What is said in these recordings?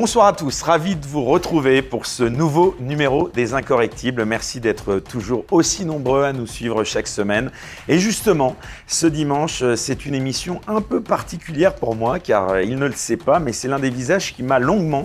Bonsoir à tous, ravi de vous retrouver pour ce nouveau numéro des Incorrectibles. Merci d'être toujours aussi nombreux à nous suivre chaque semaine. Et justement, ce dimanche, c'est une émission un peu particulière pour moi, car il ne le sait pas, mais c'est l'un des visages qui m'a longuement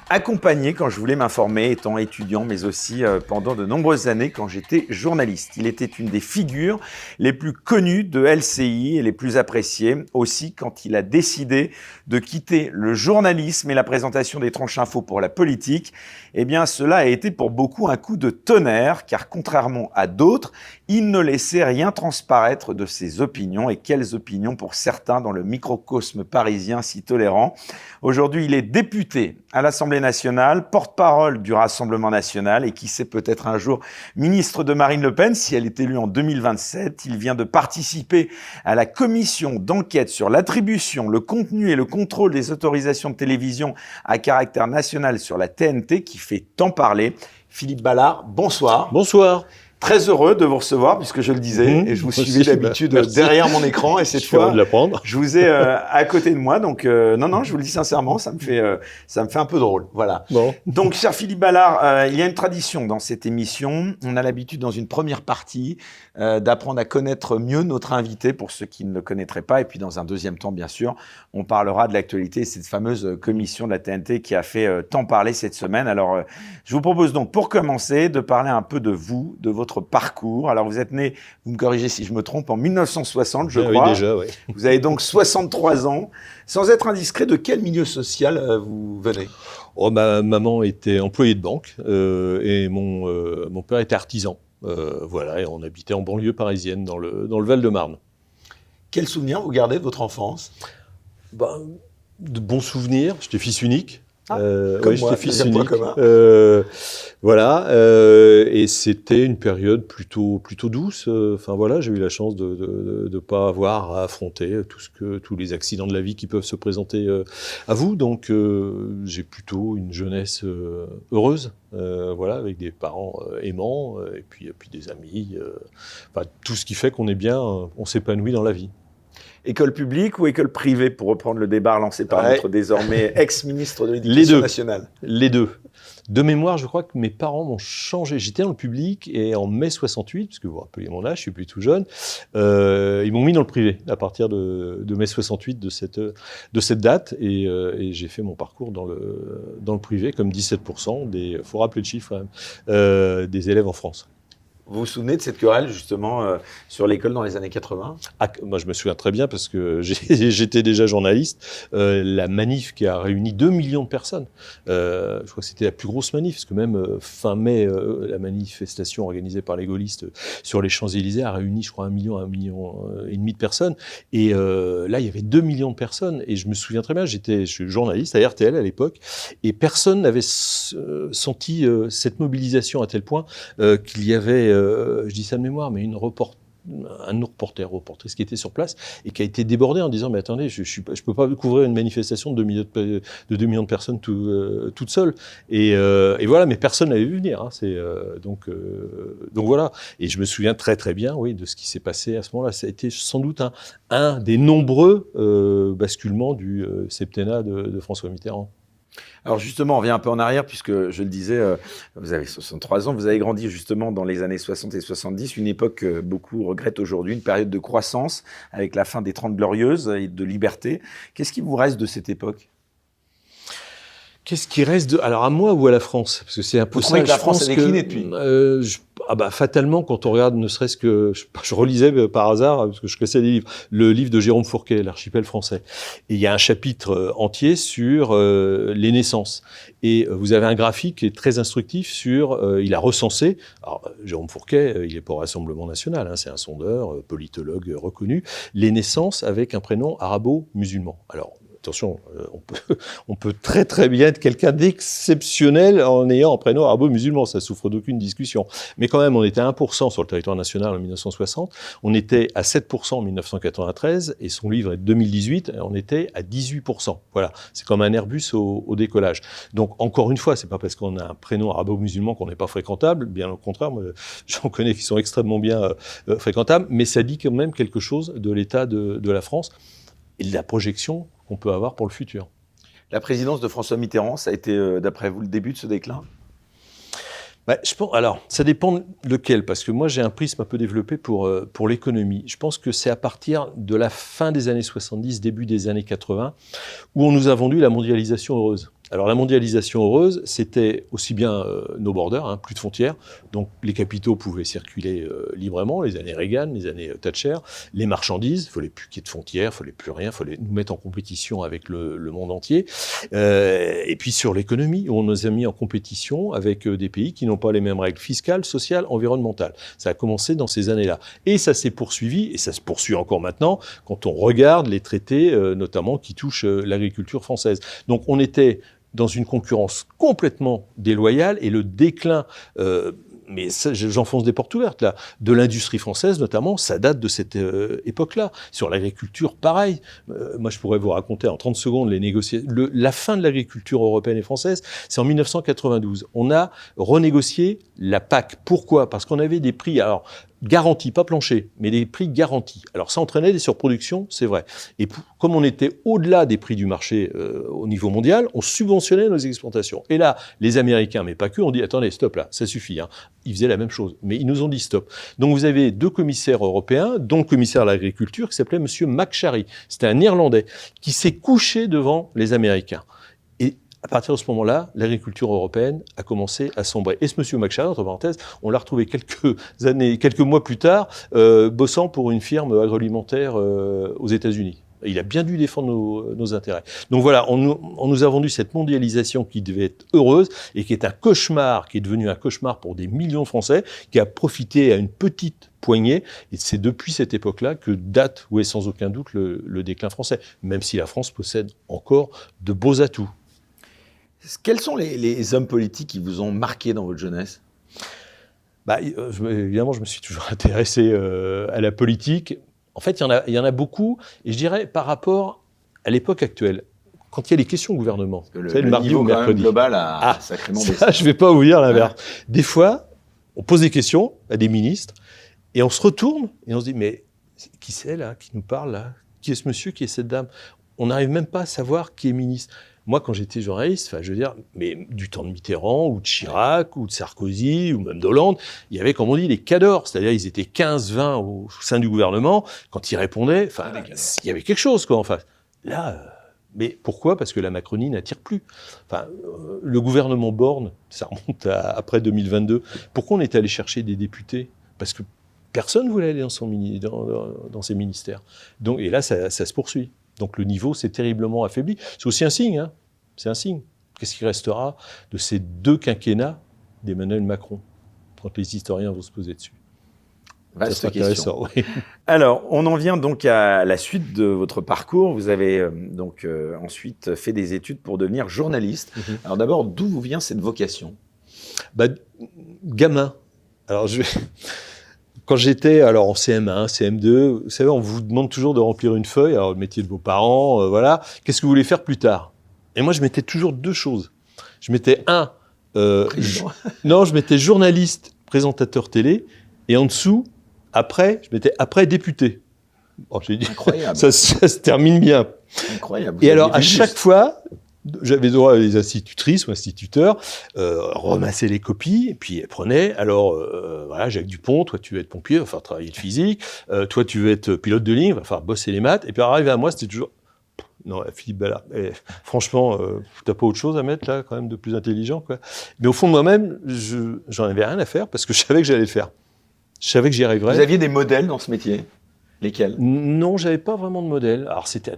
accompagné quand je voulais m'informer, étant étudiant, mais aussi pendant de nombreuses années quand j'étais journaliste. Il était une des figures les plus connues de LCI et les plus appréciées, aussi quand il a décidé de quitter le journalisme et la présentation des tranches infos pour la politique. Eh bien, cela a été pour beaucoup un coup de tonnerre, car contrairement à d'autres, il ne laissait rien transparaître de ses opinions. Et quelles opinions pour certains dans le microcosme parisien si tolérant. Aujourd'hui, il est député à l'Assemblée nationale, porte-parole du Rassemblement national et qui sait peut-être un jour ministre de Marine Le Pen si elle est élue en 2027. Il vient de participer à la commission d'enquête sur l'attribution, le contenu et le contrôle des autorisations de télévision à caractère national sur la TNT qui fait tant parler. Philippe Ballard, bonsoir. Bonsoir. Très heureux de vous recevoir, puisque je le disais, et je vous suivais d'habitude derrière mon écran, et cette fois, je vous ai à côté de moi. Donc, non, je vous le dis sincèrement, ça me fait un peu drôle. Voilà. Bon. Donc, cher Philippe Ballard, il y a une tradition dans cette émission. On a l'habitude, dans une première partie, d'apprendre à connaître mieux notre invité, pour ceux qui ne le connaîtraient pas. Et puis, dans un deuxième temps, bien sûr, on parlera de l'actualité, cette fameuse commission de la TNT qui a fait tant parler cette semaine. Alors, je vous propose donc, pour commencer, de parler un peu de vous, de votre parcours. Alors, vous êtes né, vous me corrigez si je me trompe, en 1960, je crois. Oui, déjà, oui. Vous avez donc 63 ans. Sans être indiscret, de quel milieu social vous venez ? Oh, ma maman était employée de banque et mon père était artisan. Voilà, et on habitait en banlieue parisienne, dans le Val-de-Marne. Quels souvenirs vous gardez de votre enfance ? De bons souvenirs. J'étais fils unique. Comme moi, j'étais fils unique. Voilà. Et c'était une période plutôt douce. Enfin voilà, j'ai eu la chance de pas avoir à affronter tous les accidents de la vie qui peuvent se présenter à vous. Donc j'ai plutôt une jeunesse heureuse. Voilà, avec des parents aimants et puis des amis. Tout ce qui fait qu'on est bien, on s'épanouit dans la vie. École publique ou école privée, pour reprendre le débat lancé par notre désormais ex-ministre de l'Éducation nationale ? Les deux. De mémoire, je crois que mes parents m'ont changé. J'étais dans le public et en mai 68, parce que vous vous rappelez mon âge, je suis plus tout jeune, ils m'ont mis dans le privé à partir de mai 68, de cette date. Et j'ai fait mon parcours dans le privé, comme 17% il faut rappeler le chiffre quand même, des élèves en France. Vous vous souvenez de cette querelle, justement, sur l'école dans les années 80 ? Moi, je me souviens très bien parce que j'étais déjà journaliste. La manif qui a réuni 2 millions de personnes. Je crois que c'était la plus grosse manif, parce que même fin mai, la manifestation organisée par les gaullistes sur les Champs-Élysées a réuni, je crois, 1 million et demi de personnes. Et là, il y avait 2 millions de personnes. Et je me souviens très bien, je suis journaliste à RTL à l'époque, et personne n'avait senti cette mobilisation à tel point qu'il y avait... je dis ça de mémoire, mais un reportrice qui était sur place et qui a été débordé en disant « Mais attendez, je peux pas couvrir une manifestation de 2 millions de personnes toute seule. » Et voilà, mais personne n'avait vu venir. Hein, donc voilà. Et je me souviens très très bien, oui, de ce qui s'est passé à ce moment-là. Ça a été sans doute un des nombreux basculements du septennat de François Mitterrand. Alors justement, on revient un peu en arrière, puisque je le disais, vous avez 63 ans, vous avez grandi justement dans les années 60 et 70, une époque que beaucoup regrettent aujourd'hui, une période de croissance avec la fin des 30 Glorieuses et de liberté. Qu'est-ce qui vous reste de cette époque ? Qu'est-ce qui reste alors à moi ou à la France ? Parce que c'est un peu ça. Que la France a décliné depuis. Fatalement, quand on regarde, ne serait-ce que je relisais par hasard, parce que je connaissais des livres, le livre de Jérôme Fourquet, L'archipel français. Et il y a un chapitre entier sur les naissances. Et vous avez un graphique qui est très instructif sur, il a recensé, alors Jérôme Fourquet, il est pas au Rassemblement national, hein, c'est un sondeur, politologue reconnu, les naissances avec un prénom arabo-musulman. Alors, attention, on peut très très bien être quelqu'un d'exceptionnel en ayant un prénom arabo-musulman, ça souffre d'aucune discussion. Mais quand même, on était à 1% sur le territoire national en 1960, on était à 7% en 1993, et son livre est de 2018, on était à 18%. Voilà, c'est comme un Airbus au décollage. Donc encore une fois, c'est pas parce qu'on a un prénom arabo-musulman qu'on n'est pas fréquentable, bien au contraire, moi, j'en connais qui sont extrêmement bien fréquentables, mais ça dit quand même quelque chose de l'état de la France et de la projection qu'on peut avoir pour le futur. La présidence de François Mitterrand, ça a été, d'après vous, le début de ce déclin ? Je pense, alors, ça dépend lequel, parce que moi j'ai un prisme un peu développé pour l'économie. Je pense que c'est à partir de la fin des années 70, début des années 80, où on nous a vendu la mondialisation heureuse. Alors la mondialisation heureuse, c'était aussi bien no border, plus de frontières, donc les capitaux pouvaient circuler librement, les années Reagan, les années Thatcher, les marchandises, il ne fallait plus qu'il y ait de frontières, il ne fallait plus rien, il fallait nous mettre en compétition avec le monde entier. Et puis sur l'économie, on nous a mis en compétition avec des pays qui n'ont pas les mêmes règles fiscales, sociales, environnementales. Ça a commencé dans ces années-là. Et ça s'est poursuivi, et ça se poursuit encore maintenant, quand on regarde les traités, notamment qui touchent l'agriculture française. Donc on était dans une concurrence complètement déloyale et le déclin, mais ça, j'enfonce des portes ouvertes là, de l'industrie française notamment, ça date de cette époque-là. Sur l'agriculture, pareil. Moi, je pourrais vous raconter en 30 secondes les négociations. La fin de l'agriculture européenne et française, c'est en 1992. On a renégocié la PAC. Pourquoi ? Parce qu'on avait des prix, alors garantis, pas planchers, mais des prix garantis. Alors ça entraînait des surproductions, c'est vrai. Et comme on était au-delà des prix du marché au niveau mondial, on subventionnait nos exportations. Et là, les Américains, mais pas que, ont dit attendez, stop là, ça suffit. Ils faisaient la même chose, mais ils nous ont dit stop. Donc vous avez 2 commissaires européens, dont le commissaire à l'agriculture qui s'appelait Monsieur McSharry. C'était un Irlandais qui s'est couché devant les Américains. Et à partir de ce moment-là, l'agriculture européenne a commencé à sombrer. Et ce monsieur McSharry, entre parenthèses, on l'a retrouvé quelques mois plus tard, bossant pour une firme agroalimentaire aux États-Unis. Il a bien dû défendre nos intérêts. Donc voilà, on nous a vendu cette mondialisation qui devait être heureuse et qui est un cauchemar, qui est devenu un cauchemar pour des millions de Français, qui a profité à une petite poignée. Et c'est depuis cette époque-là que date, ou est sans aucun doute, le déclin français, même si la France possède encore de beaux atouts. Quels sont les hommes politiques qui vous ont marqué dans votre jeunesse ? Évidemment, je me suis toujours intéressé à la politique. En fait, il y en a beaucoup, et je dirais par rapport à l'époque actuelle. Quand il y a les questions au gouvernement, le mardi ou mercredi global a sacrément baissé. Je ne vais pas vous dire l'inverse. Des fois, on pose des questions à des ministres, et on se retourne, et on se dit, mais qui c'est là, qui nous parle là ? Qui est ce monsieur, qui est cette dame ? On n'arrive même pas à savoir qui est ministre. Moi, quand j'étais journaliste, je veux dire, mais du temps de Mitterrand, ou de Chirac, ou de Sarkozy, ou même d'Hollande, il y avait, comme on dit, les cadors. C'est-à-dire, ils étaient 15-20 au sein du gouvernement. Quand ils répondaient, il y avait quelque chose, en face. Là, mais pourquoi ? Parce que la Macronie n'attire plus. Le gouvernement Borne, ça remonte à après 2022. Pourquoi on est allé chercher des députés ? Parce que personne ne voulait aller dans ces ministères. Donc, et là, ça se poursuit. Donc le niveau s'est terriblement affaibli. C'est aussi un signe, c'est un signe. Qu'est-ce qui restera de ces 2 quinquennats d'Emmanuel Macron, quand les historiens vont se poser dessus ? Vaste question. Oui. Alors, on en vient donc à la suite de votre parcours. Vous avez ensuite fait des études pour devenir journaliste. Alors d'abord, d'où vous vient cette vocation ? Gamin. Alors quand j'étais en CM1, CM2, vous savez, on vous demande toujours de remplir une feuille, alors le métier de vos parents, voilà. Qu'est-ce que vous voulez faire plus tard ? Et moi, je mettais toujours 2 choses. Je mettais je mettais journaliste, présentateur télé, et en dessous, je mettais après député. Bon, j'ai dit, incroyable. Ça se termine bien. Incroyable. Et alors, à chaque fois, j'avais droit à des institutrices ou instituteurs, ramasser les copies, et puis elles prenaient, Jacques Dupont, toi tu veux être pompier, va faire travailler le physique, toi tu veux être pilote de ligne, va faire bosser les maths, et puis arrivé à moi, c'était toujours, non, Philippe Ballard, franchement, t'as pas autre chose à mettre là, quand même, de plus intelligent, quoi. Mais au fond de moi-même, j'en avais rien à faire, parce que je savais que j'allais le faire. Je savais que j'y arriverais. Vous aviez des modèles dans ce métier ? Lesquels ? Non, j'avais pas vraiment de modèle. Alors c'était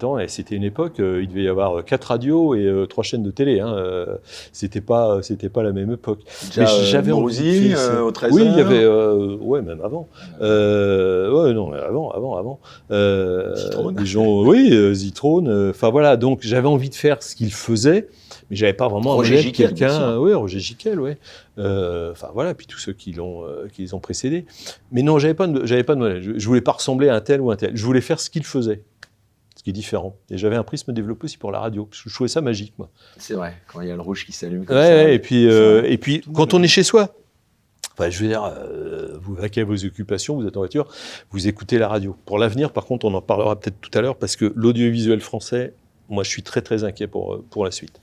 une époque, il devait y avoir 4 radios et 3 chaînes de télé. C'était pas la même époque. Déjà, mais j'avais Mourouzi, au 13h. Oui, il y avait, même avant. Avant. Zitrone. Des gens, Zitrone. Voilà. Donc j'avais envie de faire ce qu'il faisait. Mais j'avais pas vraiment Roger Giquel, quelqu'un. Oui, Roger Giquel, oui. Puis tous ceux qui les ont précédés. Mais non, j'avais pas de modèle. Je voulais pas ressembler à un tel ou un tel. Je voulais faire ce qu'il faisait, ce qui est différent. Et j'avais un prisme développé aussi pour la radio, parce que je trouvais ça magique, moi. C'est vrai, quand il y a le rouge qui s'allume comme ça. Et puis quand on est chez soi. Je veux dire, vous vaquez à vos occupations, vous êtes en voiture, vous écoutez la radio. Pour l'avenir, par contre, on en parlera peut-être tout à l'heure, parce que l'audiovisuel français moi, je suis très, très inquiet pour la suite,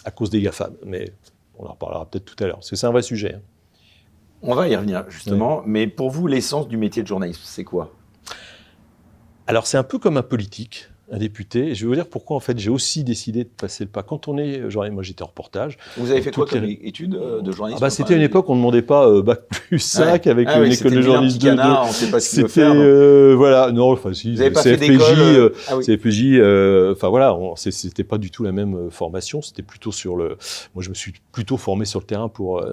à cause des GAFAM. Mais on en reparlera peut-être tout à l'heure, parce que c'est un vrai sujet. On va y revenir, justement. Mais pour vous, l'essence du métier de journaliste, c'est quoi? Alors, c'est un peu comme un politique, un député. Et je vais vous dire pourquoi, en fait, j'ai aussi décidé de passer le pas. Quand on est journaliste, moi, j'étais en reportage. Vous avez fait quoi comme étude de journalisme? C'était une époque où on ne demandait pas Bac plus 5 avec une école de journalisme 2. On ne sait pas ce qu'il veut faire. Voilà, non, enfin, si, vous n'avez pas fait d'école CFPJ, enfin voilà, c'était pas du tout la même formation. C'était plutôt moi, je me suis plutôt formé sur le terrain pour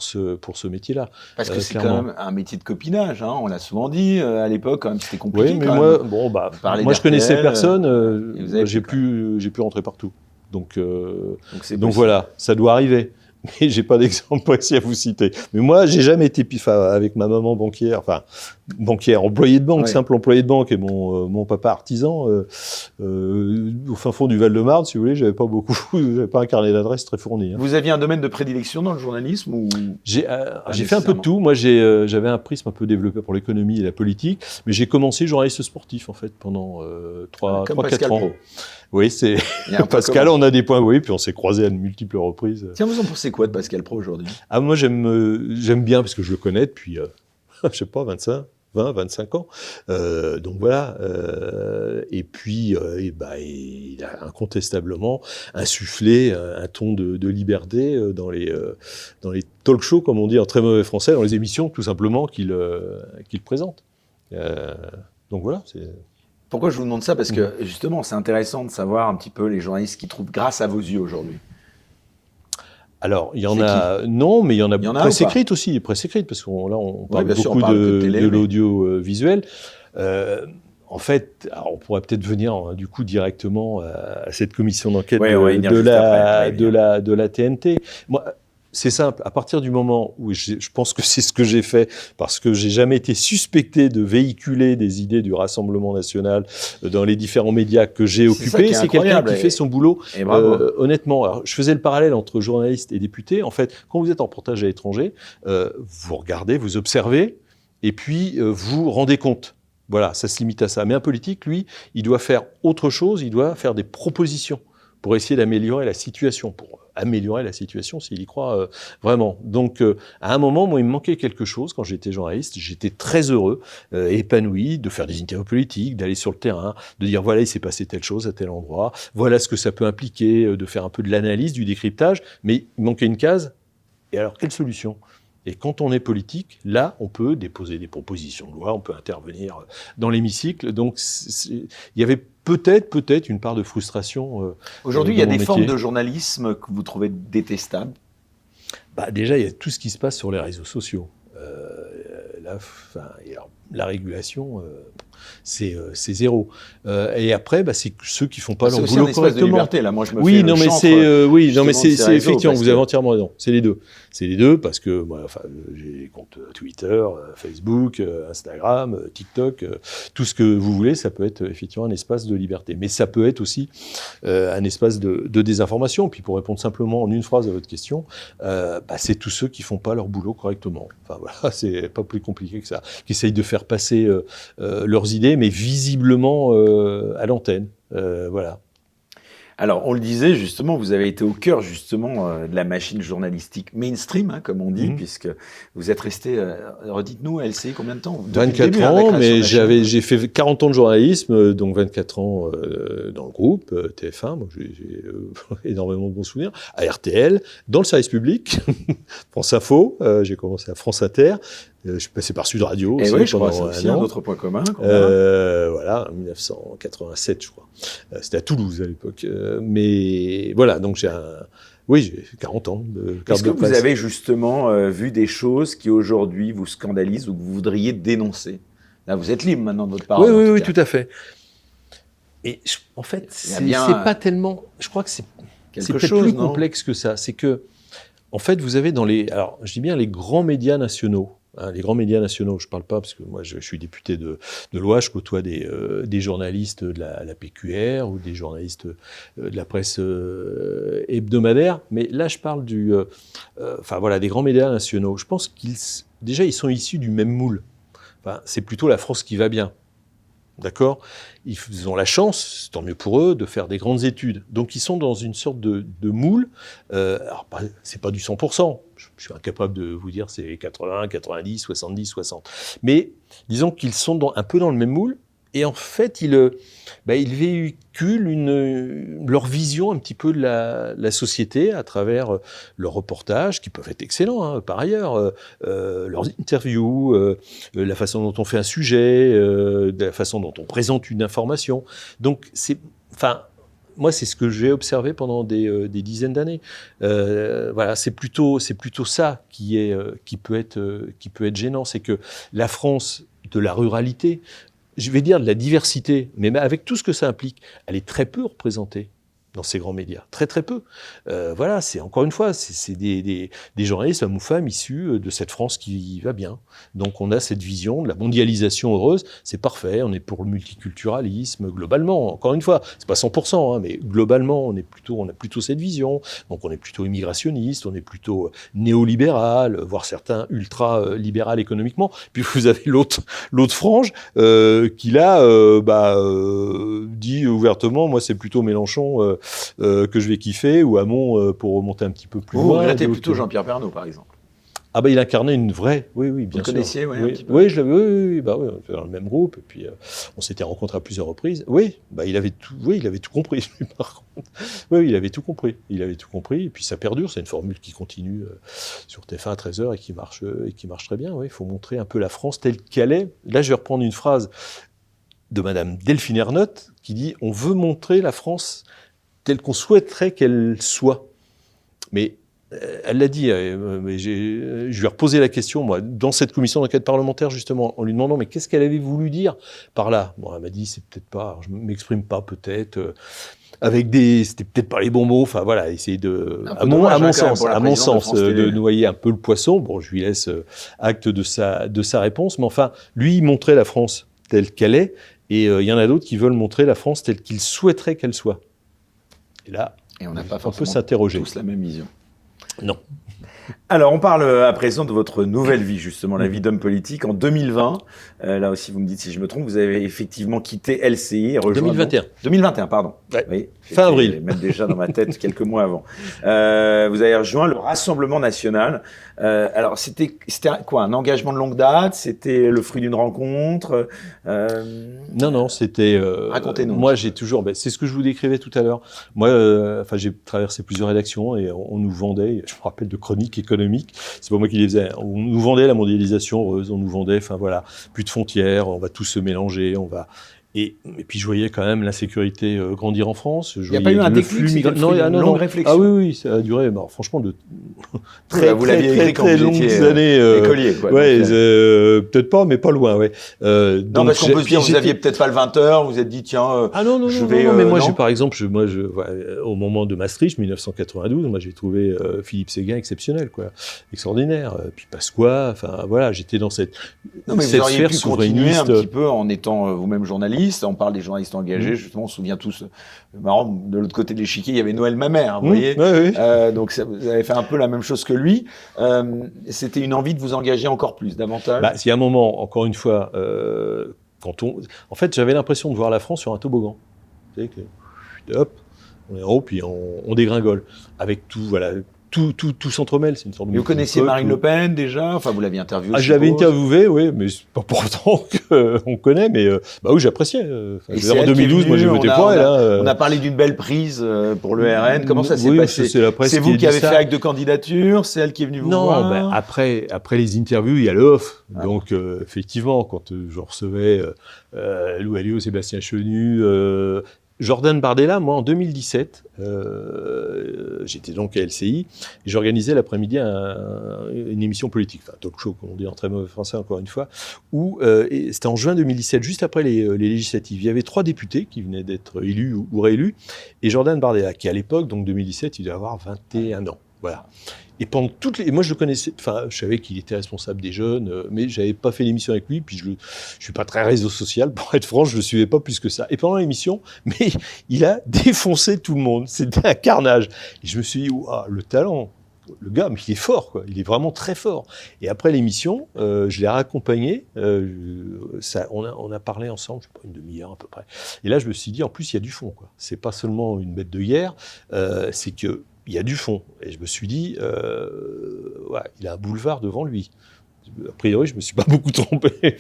ce métier-là. Parce que c'est quand même un métier de copinage, hein, on l'a souvent dit à l'époque, quand même, c'était compliqué. Oui, mais moi, je connaissais personne. J'ai pu rentrer partout. Donc voilà, ça doit arriver. Mais j'ai pas d'exemple précis à vous citer. Mais moi, j'ai jamais été avec ma maman banquière, employé de banque, simple employé de banque, et mon papa artisan, au fin fond du Val-de-Marne, si vous voulez, j'avais pas un carnet d'adresses très fourni. Vous aviez un domaine de prédilection dans le journalisme ou j'ai fait un peu de tout. Moi, j'avais un prisme un peu développé pour l'économie et la politique, mais j'ai commencé journaliste sportif en fait pendant 3-4 ans. Oui, c'est Pascal, on a des points, oui, puis on s'est croisés à de multiples reprises. Tiens, vous en pensez quoi de Pascal Praud aujourd'hui? Moi, j'aime bien parce que je le connais depuis, je sais pas, 25 ans. Donc voilà. Et puis, il a incontestablement insufflé un ton de liberté dans les talk shows, comme on dit en très mauvais français, dans les émissions, tout simplement, qu'il présente. Donc voilà, c'est... Pourquoi je vous demande ça? Parce que justement, c'est intéressant de savoir un petit peu les journalistes qui trouvent grâce à vos yeux aujourd'hui. Alors, il y en a, non, mais il y en a presse écrite aussi, presse écrite, parce qu'on parle beaucoup de l'audiovisuel. En fait, alors on pourrait peut-être venir du coup directement à cette commission d'enquête de la TNT. Moi, c'est simple, à partir du moment où je pense que c'est ce que j'ai fait, parce que j'ai jamais été suspecté de véhiculer des idées du Rassemblement national dans les différents médias que j'ai occupés. C'est quelqu'un qui fait son boulot honnêtement. Alors, je faisais le parallèle entre journaliste et député. En fait, quand vous êtes en reportage à l'étranger, vous regardez, vous observez, et puis vous rendez compte. Voilà, ça se limite à ça. Mais un politique, lui, il doit faire autre chose, il doit faire des propositions pour essayer d'améliorer la situation, s'il y croit vraiment. Donc, à un moment, moi, il me manquait quelque chose quand j'étais journaliste. J'étais très heureux, épanoui de faire des interviews politiques, d'aller sur le terrain, de dire voilà, il s'est passé telle chose à tel endroit, voilà ce que ça peut impliquer, de faire un peu de l'analyse, du décryptage. Mais il manquait une case. Et alors, quelle solution ? Et quand on est politique, là, on peut déposer des propositions de loi, on peut intervenir dans l'hémicycle. Donc, il y avait peut-être une part de frustration. Aujourd'hui, il y a des formes de journalisme que vous trouvez détestables? Déjà, il y a tout ce qui se passe sur les réseaux sociaux. La régulation, c'est zéro. Et après, c'est ceux qui font pas leur boulot correctement. C'est aussi un espace de liberté, là. Moi, je me fais le chantre, c'est effectivement, vous avez entièrement raison. C'est les deux. C'est les deux parce que j'ai des comptes Twitter, Facebook, Instagram, TikTok, tout ce que vous voulez, ça peut être effectivement un espace de liberté. Mais ça peut être aussi un espace de désinformation. Puis pour répondre simplement en une phrase à votre question, c'est tous ceux qui font pas leur boulot correctement. Enfin voilà, c'est pas plus compliqué que ça. Qui essayent de faire passer leurs idées, mais visiblement à l'antenne. Voilà. Alors, on le disait justement, vous avez été au cœur justement de la machine journalistique mainstream, comme on dit, puisque vous êtes resté, redites-nous, à LCI combien de temps? 24 ans, mais j'ai fait 40 ans de journalisme, donc 24 ans dans le groupe TF1, donc j'ai énormément de bons souvenirs, à RTL, dans le service public, France Info, j'ai commencé à France Inter, je suis passé par Sud Radio aussi, je crois, c'est aussi un autre point commun. Voilà, en 1987, je crois. C'était à Toulouse à l'époque. Mais voilà, donc j'ai 40 ans de carte de presse. Est-ce que vous avez justement vu des choses qui aujourd'hui vous scandalisent ou que vous voudriez dénoncer? Là, vous êtes libre maintenant de votre parole. Oui, tout à fait. Et en fait, c'est pas tellement... Je crois que c'est peut-être plus complexe que ça. C'est que, en fait, vous avez alors, je dis bien les grands médias nationaux, les grands médias nationaux, je ne parle pas parce que moi je suis député de l'Oise, je côtoie des journalistes de la PQR ou des journalistes de la presse hebdomadaire, mais là je parle des grands médias nationaux. Je pense qu'ils sont issus du même moule. C'est plutôt la France qui va bien. d'accord ? Ils ont la chance, tant mieux pour eux, de faire des grandes études. Donc ils sont dans une sorte de moule. Alors, c'est pas du 100%. Je suis incapable de vous dire c'est 80, 90, 70, 60. Mais disons qu'ils sont un peu dans le même moule. Et en fait, ils véhiculent leur vision un petit peu de la société à travers leurs reportages, qui peuvent être excellents, hein, par ailleurs, leurs interviews, la façon dont on fait un sujet, la façon dont on présente une information. Donc, moi, c'est ce que j'ai observé pendant des dizaines d'années. Voilà, c'est plutôt ça qui peut être gênant, c'est que la France de la ruralité, je vais dire de la diversité, mais avec tout ce que ça implique, elle est très peu représentée dans ces grands médias, très très peu. Voilà, c'est encore une fois, c'est des journalistes, hommes ou femmes, issus de cette France qui va bien. Donc on a cette vision de la mondialisation heureuse, c'est parfait, on est pour le multiculturalisme, globalement, encore une fois, c'est pas 100%, hein, mais globalement, on a plutôt cette vision. Donc on est plutôt immigrationniste, on est plutôt néolibéral, voire certains ultra-libéral économiquement. Puis vous avez l'autre frange qui là dit ouvertement, moi c'est plutôt Mélenchon que je vais kiffer, ou Hamon pour remonter un petit peu plus loin. Vous regrettez plutôt Jean-Pierre Pernaut, par exemple. Ah il incarnait une vraie, oui, bien sûr. Vous le connaissiez, oui, un petit peu. Oui, je l'avais, oui, on était dans le même groupe, et puis on s'était rencontrés à plusieurs reprises. Oui, il avait tout compris, lui, par contre. Oui, il avait tout compris, et puis ça perdure, c'est une formule qui continue sur TF1 à 13h et qui marche très bien. Oui, il faut montrer un peu la France telle qu'elle est. Là, je vais reprendre une phrase de Madame Delphine Ernotte qui dit « On veut montrer la France telle qu'on souhaiterait qu'elle soit ». Mais elle l'a dit, mais je lui ai reposé la question, moi, dans cette commission d'enquête parlementaire, justement, en lui demandant « Mais qu'est-ce qu'elle avait voulu dire par là ?» Bon, elle m'a dit « C'est peut-être pas, je m'exprime pas peut-être… c'était peut-être pas les bons mots, enfin voilà, essayer à mon sens, de noyer un peu le poisson. Bon, je lui laisse acte de sa réponse, mais enfin, lui, il montrait la France telle qu'elle est, et il y en a d'autres qui veulent montrer la France telle qu'ils souhaiteraient qu'elle soit. Et là, on n'a pas on peut s'interroger. Tous la même vision. Non. Alors, on parle à présent de votre nouvelle vie, justement, la vie d'homme politique. En 2020, là aussi, vous me dites si je me trompe, vous avez effectivement quitté LCI et rejoint… 2021. 2021, pardon. Ouais. Oui, fin avril. Même déjà dans ma tête quelques mois avant. Vous avez rejoint le Rassemblement National. Alors, c'était quoi, un engagement de longue date? C'était le fruit d'une rencontre? Non, c'était… Racontez-nous. Moi, j'ai toujours… c'est ce que je vous décrivais tout à l'heure. Moi, j'ai traversé plusieurs rédactions et on nous vendait, je me rappelle de chroniques économiques, c'est pas moi qui les faisais, on nous vendait la mondialisation heureuse, on nous vendait, plus de frontières, on va tous se mélanger, on va… Et puis je voyais quand même l'insécurité grandir en France. Il n'y a pas eu un déclic, c'était une longue réflexion. Ah oui, ça a duré, franchement, de très longues années. Écolier, quoi. Peut-être pas, mais pas loin, ouais. Non, parce qu'on peut se dire, vous aviez peut-être pas le 20h, vous vous êtes dit, tiens, non, mais moi, par exemple, au moment de Maastricht, 1992, moi, j'ai trouvé Philippe Séguin exceptionnel, quoi. Extraordinaire. Puis Pasqua, j'étais dans cette sphère souverainiste. Continuer un petit peu en étant vous-même journaliste. On parle des journalistes engagés, justement, on se souvient tous, marrant, de l'autre côté de l'échiquier, il y avait Noël Mamère, vous voyez. Oui. Donc, vous avez fait un peu la même chose que lui. C'était une envie de vous engager encore plus, davantage. Il y a un moment, encore une fois, en fait, j'avais l'impression de voir la France sur un toboggan. Vous savez que, hop, on est en haut, puis on dégringole. Avec tout, voilà. Tout s'entremêle, c'est une sorte de… Mais vous connaissiez Marine Le Pen déjà? Enfin, vous l'aviez interviewée. Je l'avais interviewée, oui, mais c'est pas pour autant qu'on connaît, mais oui, j'appréciais. En 2012, moi j'ai voté pour elle. On a parlé d'une belle prise pour le RN. Comment ça s'est passé? C'est vous qui avez fait acte de candidature? C'est elle qui est venue vous voir? Non, après les interviews, il y a le off. Donc, effectivement, quand je recevais Lou Alliot, Sébastien Chenu, Jordan Bardella, moi en 2017, j'étais donc à LCI et j'organisais l'après-midi une émission politique, un talk show comme on dit en très mauvais français encore une fois, où c'était en juin 2017, juste après les législatives. Il y avait 3 députés qui venaient d'être élus ou réélus et Jordan Bardella qui à l'époque, donc 2017, il devait avoir 21 ans. Voilà. Et pendant moi je le connaissais, je savais qu'il était responsable des jeunes, mais j'avais pas fait l'émission avec lui, puis je suis pas très réseau social, pour être franc, je le suivais pas plus que ça. Et pendant l'émission, mais il a défoncé tout le monde, c'était un carnage. Et je me suis dit, waouh, le talent, le gars, mais il est fort, quoi. Il est vraiment très fort. Et après l'émission, je l'ai raccompagné on a parlé ensemble, je sais pas, une demi-heure à peu près. Et là, je me suis dit, en plus, il y a du fond, quoi. C'est pas seulement une bête de guerre, c'est que il y a du fond. Et je me suis dit, ouais, il a un boulevard devant lui. A priori, je me suis pas beaucoup trompé.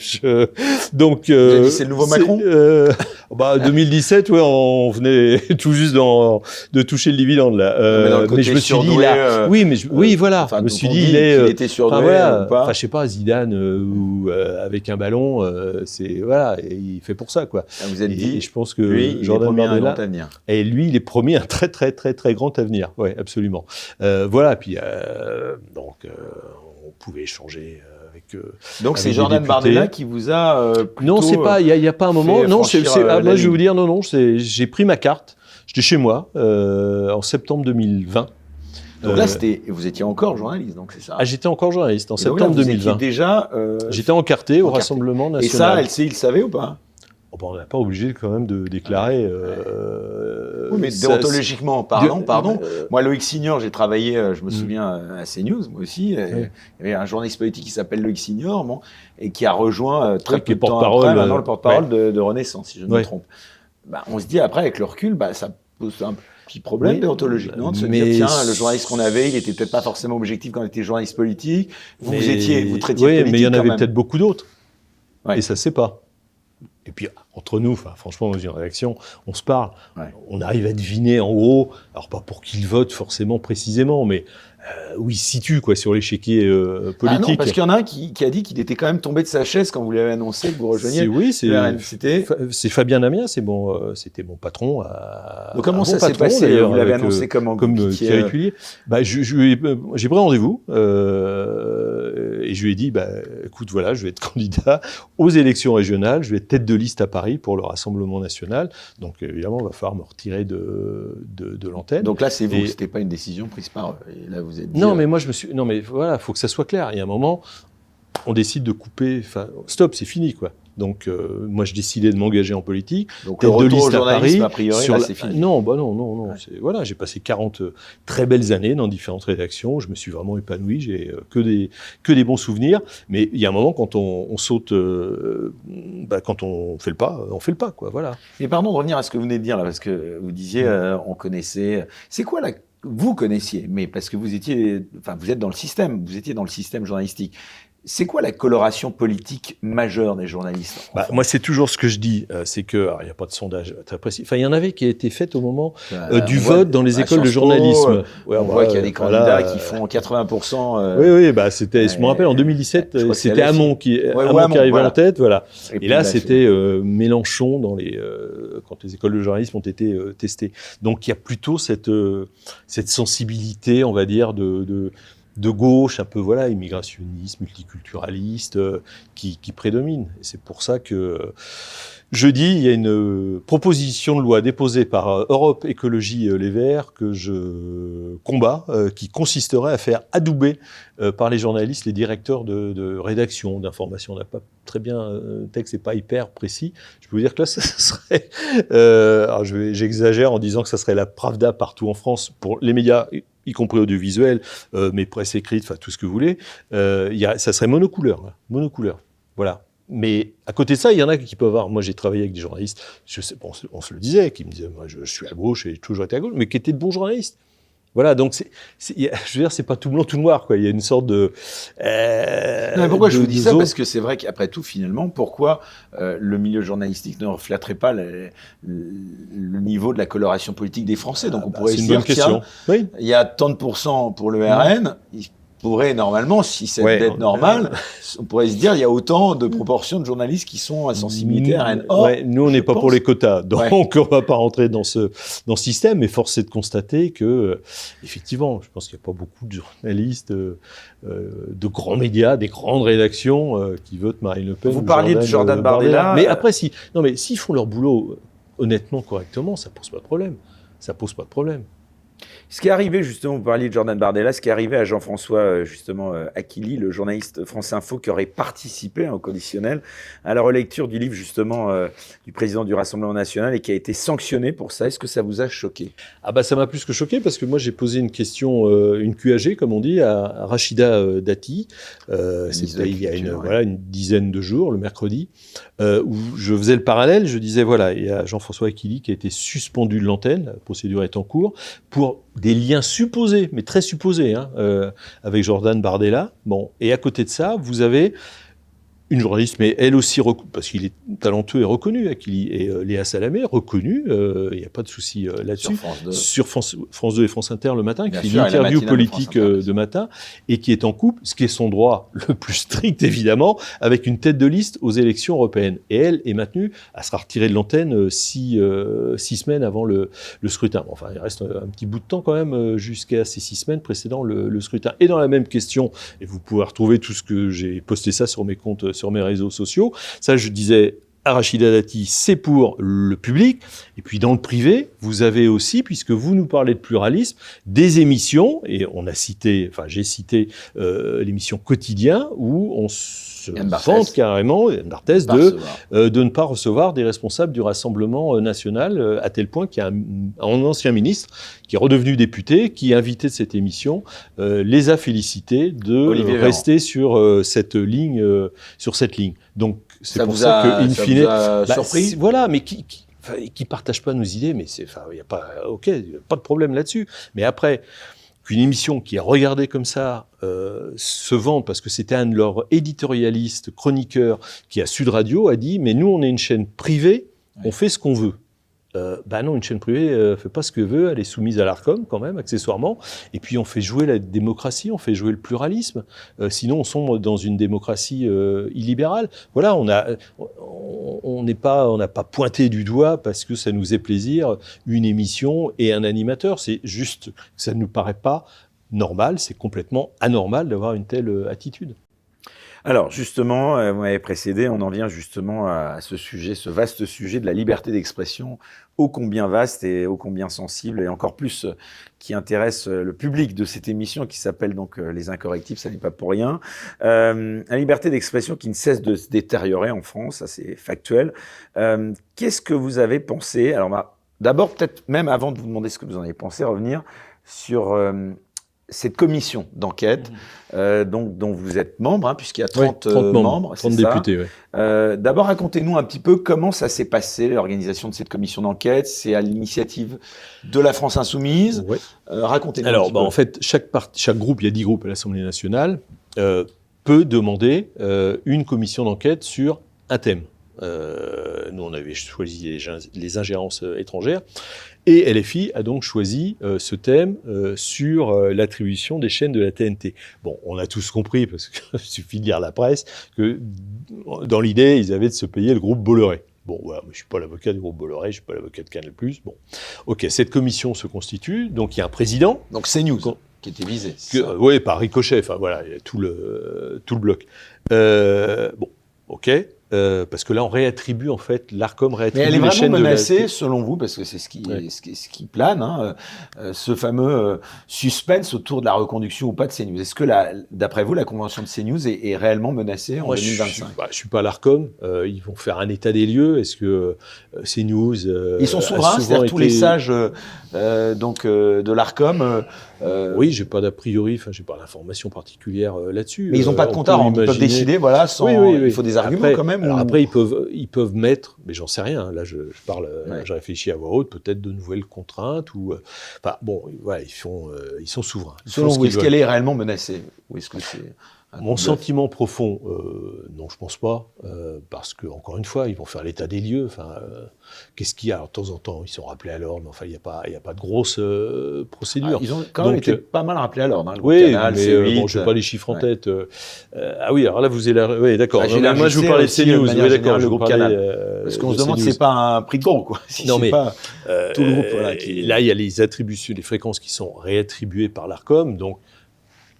Donc, vous avez dit c'est le nouveau Macron 2017, ouais, on venait tout juste de toucher le dividende là. Mais je me suis dit, là, oui, voilà. Je me suis dit, il était surdoué ou pas. Enfin, je sais pas, Zidane ou avec un ballon, c'est voilà, et il fait pour ça, quoi. Vous êtes dit, et je pense que lui, Jordan il est promis Bardella, un grand avenir. Et lui, il est promis un très très très très grand avenir. Ouais, absolument. Voilà. Puis donc, on pouvait échanger. Donc c'est Jordan Bardella qui vous a plutôt non, c'est pas. Il y a pas un moment. Non, moi je vais vous dire non. J'ai pris ma carte. J'étais chez moi en septembre 2020. Donc là, vous étiez encore journaliste, donc c'est ça. Ah, j'étais encore journaliste en septembre 2020. Déjà. J'étais encarté au Rassemblement national. Et ça, il savait ou pas? On n'est pas obligé quand même de déclarer. Oui, mais déontologiquement parlant, pardon. Moi, Loïc Signor, j'ai travaillé, je me souviens, à CNews, moi aussi. Il y avait un journaliste politique qui s'appelle Loïc Signor, et qui a rejoint très peu de temps après, maintenant le porte-parole de Renaissance, si je ne me trompe. On se dit après, avec le recul, ça pose un petit problème déontologique, non? De se dire, tiens, le journaliste qu'on avait, il était peut-être pas forcément objectif quand il était journaliste politique. Vous traitiez de politique. Oui, mais il y en avait peut-être beaucoup d'autres. Et ça ne se sait pas. Et puis, entre nous, franchement, dans une rédaction, on se parle. On arrive à deviner, en gros, alors pas pour qu'il vote forcément précisément, mais où il se situe, quoi, sur l'échiquier politique. Ah non, parce qu'il y en a un qui a dit qu'il était quand même tombé de sa chaise quand vous l'avez annoncé que vous rejoigniez. C'est Fabien Damien, c'était mon patron. Donc comment ça s'est passé? Vous l'avez annoncé comme Thierry Tuilier. J'ai pris rendez-vous et je lui ai dit, écoute, voilà, je vais être candidat aux élections régionales, je vais être tête de liste à Paris pour le Rassemblement national. Donc évidemment, il va falloir me retirer de l'antenne. Donc là, c'est vous, c'était pas une décision prise par eux. Et là, vous êtes dit, non, mais moi, non, mais voilà, faut que ça soit clair. Il y a un moment, on décide de couper, stop, c'est fini, quoi. Donc, moi, je décidais de m'engager en politique. Donc, le retour au journalisme, a priori, c'est fini. Non. Ouais. Voilà, j'ai passé 40 très belles années dans différentes rédactions. Je me suis vraiment épanoui. J'ai que des bons souvenirs. Mais il y a un moment, quand on saute, quand on fait le pas, quoi. Voilà. Mais pardon de revenir à ce que vous venez de dire là, parce que vous disiez, on connaissait. C'est quoi vous connaissiez, mais parce que vous êtes dans le système. Vous étiez dans le système journalistique. C'est quoi la coloration politique majeure des journalistes? Moi, c'est toujours ce que je dis, c'est que il n'y a pas de sondage très précis. Enfin, il y en avait qui a été fait au moment du vote dans les écoles de journalisme. On voit qu'il y a des candidats qui font 80%. Oui, c'était. Je me rappelle en 2017, c'était Hamon qui arrivait en tête, voilà. Et là, c'était Mélenchon quand les écoles de journalisme ont été testées. Donc, il y a plutôt cette sensibilité, on va dire, de gauche, un peu immigrationniste, multiculturaliste, qui prédomine. Et c'est pour ça que jeudi, il y a une proposition de loi déposée par Europe Écologie Les Verts que je combats, qui consisterait à faire adouber par les journalistes les directeurs de rédaction, d'information. On n'a pas très bien, le texte n'est pas hyper précis. Je peux vous dire que là, ça serait... alors j'exagère en disant que ça serait la Pravda partout en France pour les médias, y compris audiovisuels, mais presse écrite, tout ce que vous voulez. Ça serait monocouleur. Voilà. Mais à côté de ça, il y en a qui peuvent avoir. Moi, j'ai travaillé avec des journalistes, on se le disait, qui me disaient, moi, je suis à gauche et j'ai toujours été à gauche, mais qui étaient de bons journalistes. Voilà, donc je veux dire, c'est pas tout blanc, tout noir, quoi. Il y a une sorte de. Non, mais pourquoi je vous dis ça? Parce que c'est vrai qu'après tout, finalement, pourquoi le milieu journalistique ne reflèterait pas le niveau de la coloration politique des Français? Donc on pourrait se dire, tiens, il y a tant de pourcents pour le RN. Pourrait normalement, si c'est d'être normal, on pourrait se dire il y a autant de proportions de journalistes qui sont à sensibilité RN. Or, nous on n'est pas pour les quotas, donc on va pas rentrer dans ce système, mais force est de constater que effectivement, je pense qu'il n'y a pas beaucoup de journalistes de grands médias, des grandes rédactions qui votent Marine Le Pen. Vous parliez de Jordan Bardella, mais après s'ils font leur boulot honnêtement, correctement, ça pose pas de problème. Ce qui est arrivé justement, vous parliez de Jordan Bardella, ce qui est arrivé à Jean-François justement Aquili, le journaliste France Info qui aurait participé au conditionnel à la relecture du livre justement du président du Rassemblement National et qui a été sanctionné pour ça. Est-ce que ça vous a choqué? Ah bah ça m'a plus que choqué parce que moi j'ai posé une question, une QAG comme on dit, à Rachida Dati, c'était il y a une dizaine de jours, le mercredi, où je faisais le parallèle, je disais voilà, il y a Jean-François Aquili qui a été suspendu de l'antenne, la procédure est en cours, pour des liens supposés, mais très supposés, avec Jordan Bardella. Bon, et à côté de ça, vous avez une journaliste, mais elle aussi, parce qu'il est talentueux et reconnu, Aquili, et Léa Salamé, reconnue, il n'y a pas de souci là-dessus, sur France 2 et France Inter le matin, qui fait une interview politique de matin, et qui est en couple, ce qui est son droit le plus strict, évidemment, avec une tête de liste aux élections européennes. Et elle est maintenue, elle sera retirée de l'antenne 6 semaines avant le scrutin. Enfin, il reste un petit bout de temps quand même, jusqu'à ces 6 semaines précédant le scrutin. Et dans la même question, et vous pouvez retrouver tout ce que j'ai posté ça sur mes comptes, sur mes réseaux sociaux. Ça, je disais à Rachida Dati, c'est pour le public. Et puis dans le privé, vous avez aussi, puisque vous nous parlez de pluralisme, des émissions, et j'ai cité l'émission Quotidien, où on se vante carrément, Yann Barthès, de ne pas recevoir des responsables du Rassemblement national, à tel point qu'il y a un ancien ministre qui est redevenu député, qui, invité de cette émission, les a félicités de rester sur cette ligne. Donc, c'est pour ça que, in fine, surpris. Voilà, mais qui partagent pas nos idées, mais il y a pas, ok, pas de problème là-dessus. Mais après, qu'une émission qui est regardée comme ça se vante, parce que c'était un de leurs éditorialistes, chroniqueurs, qui à Sud Radio a dit, mais nous, on est une chaîne privée, on fait ce qu'on veut. Non, une chaîne privée fait pas ce qu'elle veut, elle est soumise à l'Arcom quand même, accessoirement. Et puis on fait jouer la démocratie, on fait jouer le pluralisme. Sinon, on sombre dans une démocratie illibérale. Voilà, on n'a pas pointé du doigt parce que ça nous fait plaisir une émission et un animateur. C'est juste que ça ne nous paraît pas normal, c'est complètement anormal d'avoir une telle attitude. Alors justement, vous m'avez précédé, on en vient justement à ce sujet, ce vaste sujet de la liberté d'expression, ô combien vaste et ô combien sensible, et encore plus qui intéresse le public de cette émission qui s'appelle donc Les Incorrectibles, ça n'est pas pour rien. La liberté d'expression qui ne cesse de se détériorer en France, ça c'est factuel. Qu'est-ce que vous avez pensé? Alors d'abord, peut-être même avant de vous demander ce que vous en avez pensé, revenir sur cette commission d'enquête dont vous êtes membre, puisqu'il y a 30 membres. 30 députés, oui. D'abord, racontez-nous un petit peu comment ça s'est passé, l'organisation de cette commission d'enquête. C'est à l'initiative de la France Insoumise. Oui. Racontez-nous un petit peu. En fait, chaque groupe, il y a 10 groupes à l'Assemblée nationale, peut demander une commission d'enquête sur un thème. Nous, on avait choisi les ingérences étrangères. Et LFI a donc choisi ce thème sur l'attribution des chaînes de la TNT. Bon, on a tous compris, parce qu'il suffit de lire la presse, que dans l'idée, ils avaient de se payer le groupe Bolloré. Bon, voilà, je ne suis pas l'avocat du groupe Bolloré, je ne suis pas l'avocat de Canal+. Bon, ok, cette commission se constitue, donc il y a un président. Donc c'est CNews qui était visé. Oui, par ricochet, enfin voilà, il y a tout le bloc. Bon, ok. Parce que là, on réattribue, en fait, l'Arcom réattribue les chaînes de la... Mais elle est vraiment menacée, selon vous, parce que c'est ce qui plane, ce fameux suspense autour de la reconduction ou pas de CNews. Est-ce que, d'après vous, la convention de CNews est réellement menacée en 2025 Je ne suis pas l'Arcom. Ils vont faire un état des lieux. Est-ce que CNews... Ils sont souverains, c'est-à-dire tous les sages de l'Arcom... Oui, j'ai pas d'a priori, j'ai pas d'information particulière là-dessus. Mais ils n'ont pas de compte à rendre, ils peuvent décider, voilà, sans... Oui. Il faut des arguments quand même. Alors après, ils peuvent mettre, mais j'en sais rien. Là, je parle, je réfléchis à voix haute, peut-être de nouvelles contraintes ou. Voilà, ils sont souverains. Selon vous, est-ce qu'elle est réellement menacée ou est-ce que c'est Mon sentiment profond, non, je pense pas, parce que encore une fois, ils vont faire l'état des lieux. Qu'est-ce qu'il y a? Alors, de temps en temps, ils sont rappelés à l'ordre, mais il n'y a pas de grosse procédure. Ils ont quand même été pas mal rappelés à l'ordre. Oui, Canal, mais je n'ai pas les chiffres en tête. Oui, alors là, vous avez oui, d'accord. Moi, je vous parlais de CNews. Oui, d'accord, le groupe Canal. Parce qu'on se demande si c'est pas un prix de gros, quoi. Si non, mais pas tout le groupe. Là, il y a les attributions, les fréquences qui sont réattribuées par l'Arcom, donc.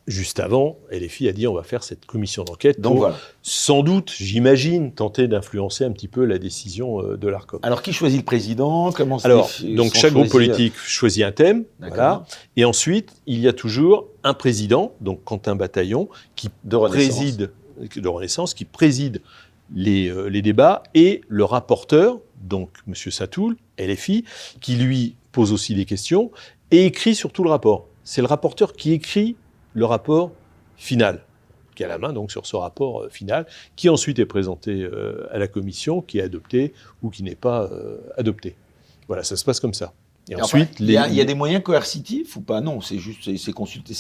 juste avant, LFI a dit on va faire cette commission d'enquête Donc pour, voilà. sans doute, j'imagine, tenter d'influencer un petit peu la décision de l'ARCOM. Alors, qui choisit le président? Comment Alors, sont donc chaque groupe choisis, politique choisit un thème, D'accord. voilà, et ensuite, il y a toujours un président, donc Quentin Bataillon, qui de Renaissance. qui préside les débats, et le rapporteur, donc M. Satoul, LFI, qui lui pose aussi des questions, et écrit surtout le rapport. C'est le rapporteur qui écrit le rapport final, qui a la main donc sur ce rapport final, qui ensuite est présenté à la commission, qui est adopté ou qui n'est pas adopté. Voilà, ça se passe comme ça. Et ensuite, il y a des moyens coercitifs ou pas? Non, c'est juste c'est consulter.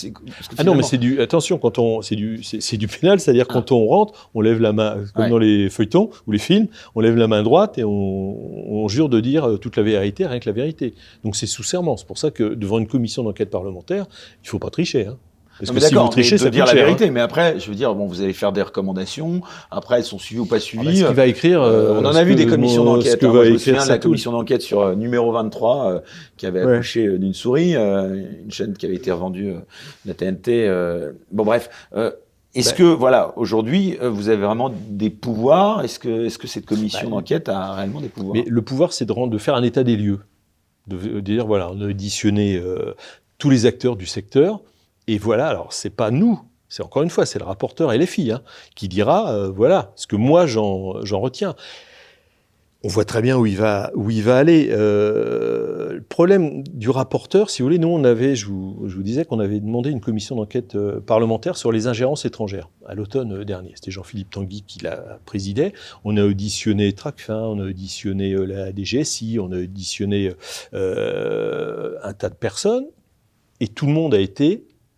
Ah non, mais c'est du attention quand c'est du pénal, c'est-à-dire quand on rentre, on lève la main comme dans les feuilletons ou les films, on lève la main droite et on jure de dire toute la vérité, rien que la vérité. Donc c'est sous serment. C'est pour ça que devant une commission d'enquête parlementaire, il faut pas tricher. Hein. Parce que si vous trichez, ça coûte dire cher, la vérité. hein. Mais après, je veux dire, bon, vous allez faire des recommandations. Après, elles sont suivies ou pas suivies. Ce qu'il va écrire, on en a vu des commissions d'enquête. Moi, je me souviens de la commission d'enquête sur numéro 23 qui avait accouché d'une souris, une chaîne qui avait été revendue, la TNT. Bon, bref. Est-ce que, voilà, aujourd'hui, vous avez vraiment des pouvoirs? Est-ce que cette commission d'enquête a réellement des pouvoirs? Mais le pouvoir, c'est de faire un état des lieux. De dire, voilà, on a auditionné tous les acteurs du secteur. Et voilà, alors c'est pas nous, c'est encore une fois, c'est le rapporteur LFI qui dira, voilà, ce que moi j'en retiens. On voit très bien où il va aller. Le problème du rapporteur, si vous voulez, nous on avait, je vous disais qu'on avait demandé une commission d'enquête parlementaire sur les ingérences étrangères à l'automne dernier. C'était Jean-Philippe Tanguy qui la présidait. On a auditionné Tracfin, on a auditionné la DGSI, on a auditionné un tas de personnes, et tout le monde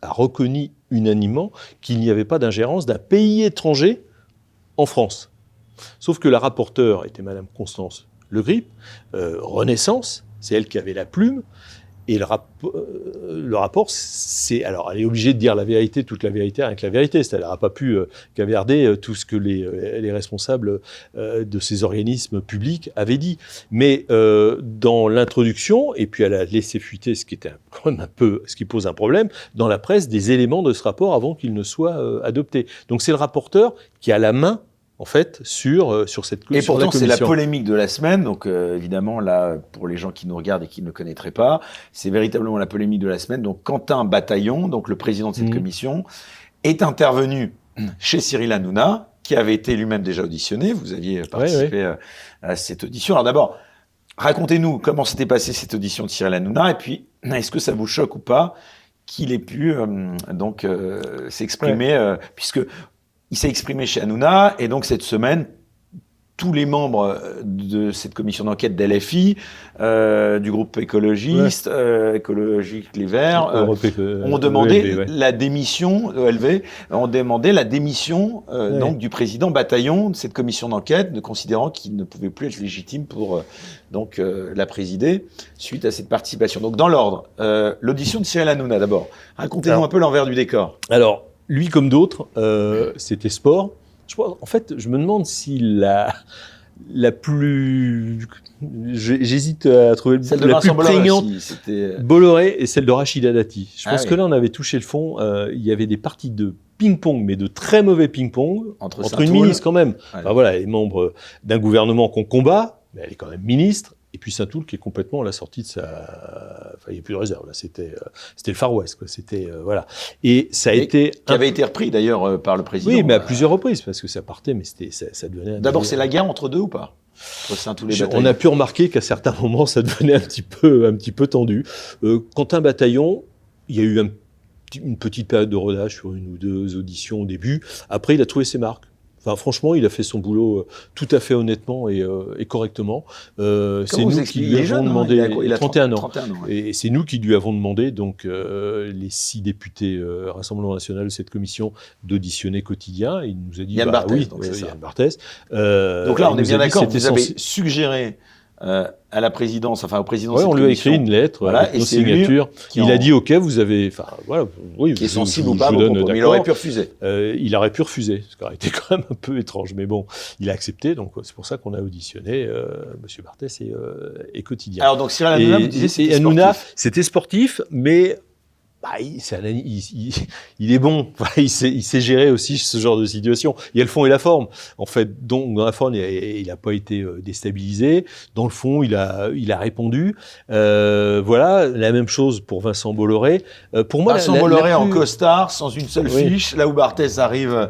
a reconnu unanimement qu'il n'y avait pas d'ingérence d'un pays étranger en France. Sauf que la rapporteure était Madame Constance Le Grip, Renaissance, c'est elle qui avait la plume, et le rapport, alors elle est obligée de dire la vérité, toute la vérité, rien que la vérité, c'est-à-dire elle n'a pas pu caviarder tout ce que les responsables de ces organismes publics avaient dit. Mais dans l'introduction, et puis elle a laissé fuiter ce qui était quand même ce qui pose un problème, dans la presse, des éléments de ce rapport avant qu'il ne soit adopté. Donc c'est le rapporteur qui a la main, en fait, sur cette commission. Et pourtant, c'est la polémique de la semaine. Donc, évidemment, là, pour les gens qui nous regardent et qui ne le connaîtraient pas, c'est véritablement la polémique de la semaine. Donc, Quentin Bataillon, donc le président de cette commission, est intervenu chez Cyril Hanouna, qui avait été lui-même déjà auditionné. Vous aviez participé à cette audition. Alors d'abord, racontez-nous comment s'était passée cette audition de Cyril Hanouna, et puis, est-ce que ça vous choque ou pas qu'il ait pu s'exprimer, puisque il s'est exprimé chez Hanouna, et donc cette semaine, tous les membres de cette commission d'enquête d'LFI, du groupe écologiste, écologique Les Verts, ont demandé la démission, ELV, ont demandé la démission donc du président Bataillon de cette commission d'enquête, considérant qu'il ne pouvait plus être légitime pour la présider suite à cette participation. Donc dans l'ordre, l'audition de Cyril Hanouna d'abord. Racontez-nous un peu l'envers du décor. Alors, lui comme d'autres, c'était sport. En fait, je me demande si la plus... J'hésite à trouver la plus prégnante. Bolloré et celle de Rachida Dati. Je pense que là, on avait touché le fond. Il y avait des parties de ping-pong, mais de très mauvais ping-pong, entre une ministre quand même. Ouais. Enfin, voilà, elle est membre d'un gouvernement qu'on combat, mais elle est quand même ministre. Et puis Saint-Toul qui est complètement à la sortie de sa... Enfin, il n'y a plus de réserve, là. C'était le Far West, quoi. C'était, voilà. Et ça a été... Qui avait été repris, d'ailleurs, par le président. Oui, mais à plusieurs reprises, parce que ça partait, mais ça devenait... D'abord, c'est la guerre entre deux ou pas? Entre Saint-Toul et Bataillon. On a pu remarquer qu'à certains moments, ça devenait un petit peu tendu. Quentin Bataillon, il y a eu une petite période de rodage sur une ou deux auditions au début. Après, il a trouvé ses marques. Enfin, franchement, il a fait son boulot tout à fait honnêtement et correctement. C'est nous qui lui avons demandé... Il a 31 ans. 31 ans ouais. Et c'est nous qui lui avons demandé, donc, les 6 députés Rassemblement National de cette commission, d'auditionner Quotidien. Il nous a dit... Yann Barthès, oui, donc c'est ça. Yann Barthès. Donc là, on est bien d'accord. Vous avez suggéré... à la présidence, enfin au président. Oui, on lui a écrit une lettre avec nos signatures. Il a dit OK, vous avez, enfin voilà, oui. Qui est sensible ou pas, mais il aurait pu refuser. Il aurait pu refuser, ce qui aurait été quand même un peu étrange, mais bon, il a accepté, donc c'est pour ça qu'on a auditionné Monsieur Barthès et Quotidien. Alors donc Cyril Hanouna, vous disiez c'était sportif, mais il est bon. Il sait gérer aussi ce genre de situation. Il y a le fond et la forme. En fait, donc dans la forme, il n'a pas été déstabilisé. Dans le fond, il a répondu. Voilà, la même chose pour Vincent Bolloré. Pour moi, Vincent Bolloré en costard, sans une seule fiche, là où Barthès arrive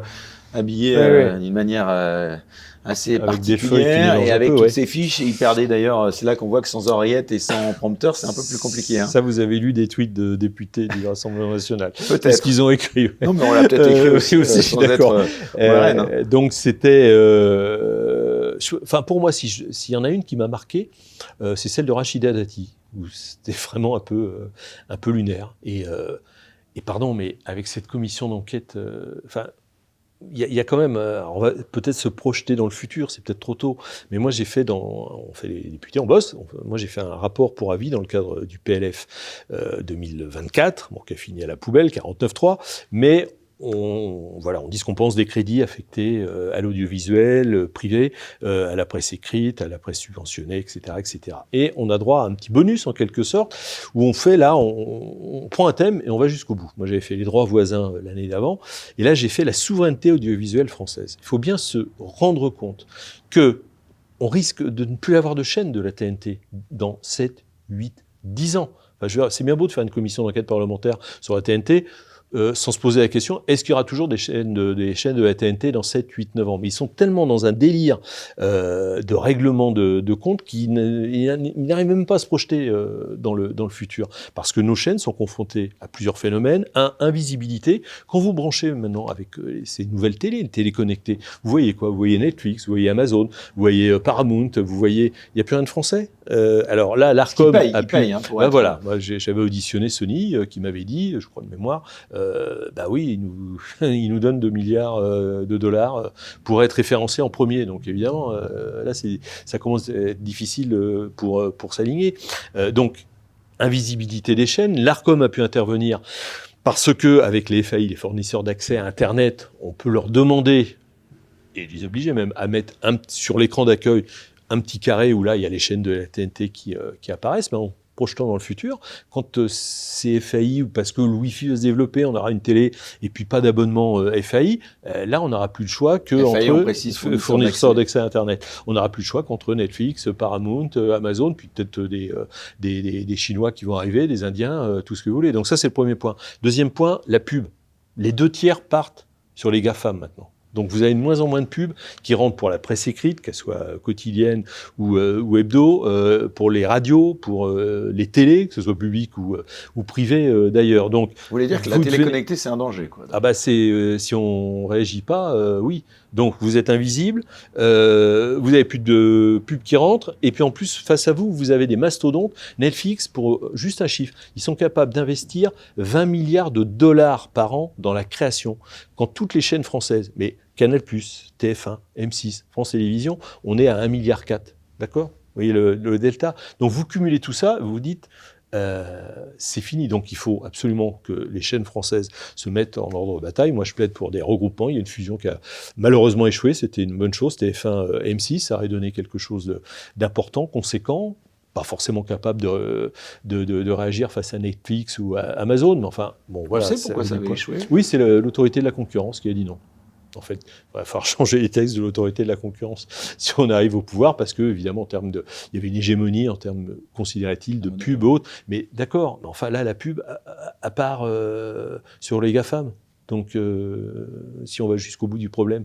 habillé d'une manière assez avec particulière des feuilles et avec toutes ses fiches. Et il perdait d'ailleurs, c'est là qu'on voit que sans oreillette et sans prompteur, c'est un peu plus compliqué. Hein. Ça, vous avez lu des tweets de députés du Rassemblement national. Peut-être. C'est ce qu'ils ont écrit. Non, mais on l'a peut-être écrit aussi sans d'accord. Être donc c'était... Enfin, pour moi, s'il y en a une qui m'a marqué, c'est celle de Rachida Dati, où c'était vraiment un peu lunaire. Et pardon, mais avec cette commission d'enquête... il y a quand même, on va peut-être se projeter dans le futur, c'est peut-être trop tôt, mais moi j'ai fait on fait les députés, on bosse, moi j'ai fait un rapport pour avis dans le cadre du PLF 2024, qui a fini à la poubelle, 49.3, mais on dit ce qu'on pense des crédits affectés à l'audiovisuel privé, à la presse écrite, à la presse subventionnée, etc., etc. Et on a droit à un petit bonus en quelque sorte, où on fait là, on prend un thème et on va jusqu'au bout. Moi j'avais fait les droits voisins l'année d'avant, et là j'ai fait la souveraineté audiovisuelle française. Il faut bien se rendre compte que on risque de ne plus avoir de chaîne de la TNT dans 7, 8, 10 ans. C'est bien beau de faire une commission d'enquête parlementaire sur la TNT, sans se poser la question, est-ce qu'il y aura toujours des chaînes de la TNT dans 7, 8, 9 ans ? Mais ils sont tellement dans un délire de règlement de compte qu'ils n'arrivent même pas à se projeter dans le futur. Parce que nos chaînes sont confrontées à plusieurs phénomènes. Invisibilité. Quand vous branchez maintenant avec ces nouvelles les télés connectées, vous voyez quoi ? Vous voyez Netflix, vous voyez Amazon, vous voyez Paramount, vous voyez... Il n'y a plus rien de français. Alors là, l'Arcom a pu... Paye, hein, voilà, moi j'avais auditionné Sony qui m'avait dit, je crois de mémoire, oui, il nous donne 2 milliards de dollars pour être référencé en premier. Donc évidemment, là ça commence à être difficile pour s'aligner. Donc invisibilité des chaînes, l'Arcom a pu intervenir parce que avec les FAI, les fournisseurs d'accès à Internet, on peut leur demander, et les obliger même, à mettre sur l'écran d'accueil un petit carré où là, il y a les chaînes de la TNT qui apparaissent, mais en projetant dans le futur, quand c'est FAI, ou parce que le Wi-Fi va se développer, on aura une télé et puis pas d'abonnement FAI, là, on n'aura plus le choix que entre fournisseurs d'accès à Internet. On n'aura plus le choix qu'entre Netflix, Paramount, Amazon, puis peut-être des Chinois qui vont arriver, des Indiens, tout ce que vous voulez. Donc ça, c'est le premier point. Deuxième point, la pub. Les 2/3 partent sur les GAFAM maintenant. Donc vous avez de moins en moins de pubs qui rentrent pour la presse écrite, qu'elle soit quotidienne ou hebdo, pour les radios, pour les télés, que ce soit public ou privé d'ailleurs. Donc, vous voulez dire que la télé connectée, c'est un danger, quoi. Si on réagit pas, oui. Donc vous êtes invisible, vous avez plus de pubs qui rentrent, et puis en plus, face à vous, vous avez des mastodontes. Netflix, pour juste un chiffre, ils sont capables d'investir 20 milliards de dollars par an dans la création. Quand toutes les chaînes françaises, mais Canal+, TF1, M6, France Télévisions, on est à 1,4 milliard. D'accord ? Vous voyez le delta. Donc vous cumulez tout ça, vous vous dites... c'est fini. Donc il faut absolument que les chaînes françaises se mettent en ordre de bataille. Moi je plaide pour des regroupements. Il y a une fusion qui a malheureusement échoué. C'était une bonne chose. TF1, M6, ça aurait donné quelque chose d'important, conséquent. Pas forcément capable de réagir face à Netflix ou à Amazon. Mais enfin, bon voilà. Vous savez pourquoi ça avait échoué ? Oui, c'est l'autorité de la concurrence qui a dit non. En fait, il va falloir changer les textes de l'autorité de la concurrence si on arrive au pouvoir, parce que, évidemment, il y avait une hégémonie en termes, considérait-il, de pub haute. Mais d'accord, mais enfin là, la pub, à part sur les GAFAM. Donc, si on va jusqu'au bout du problème,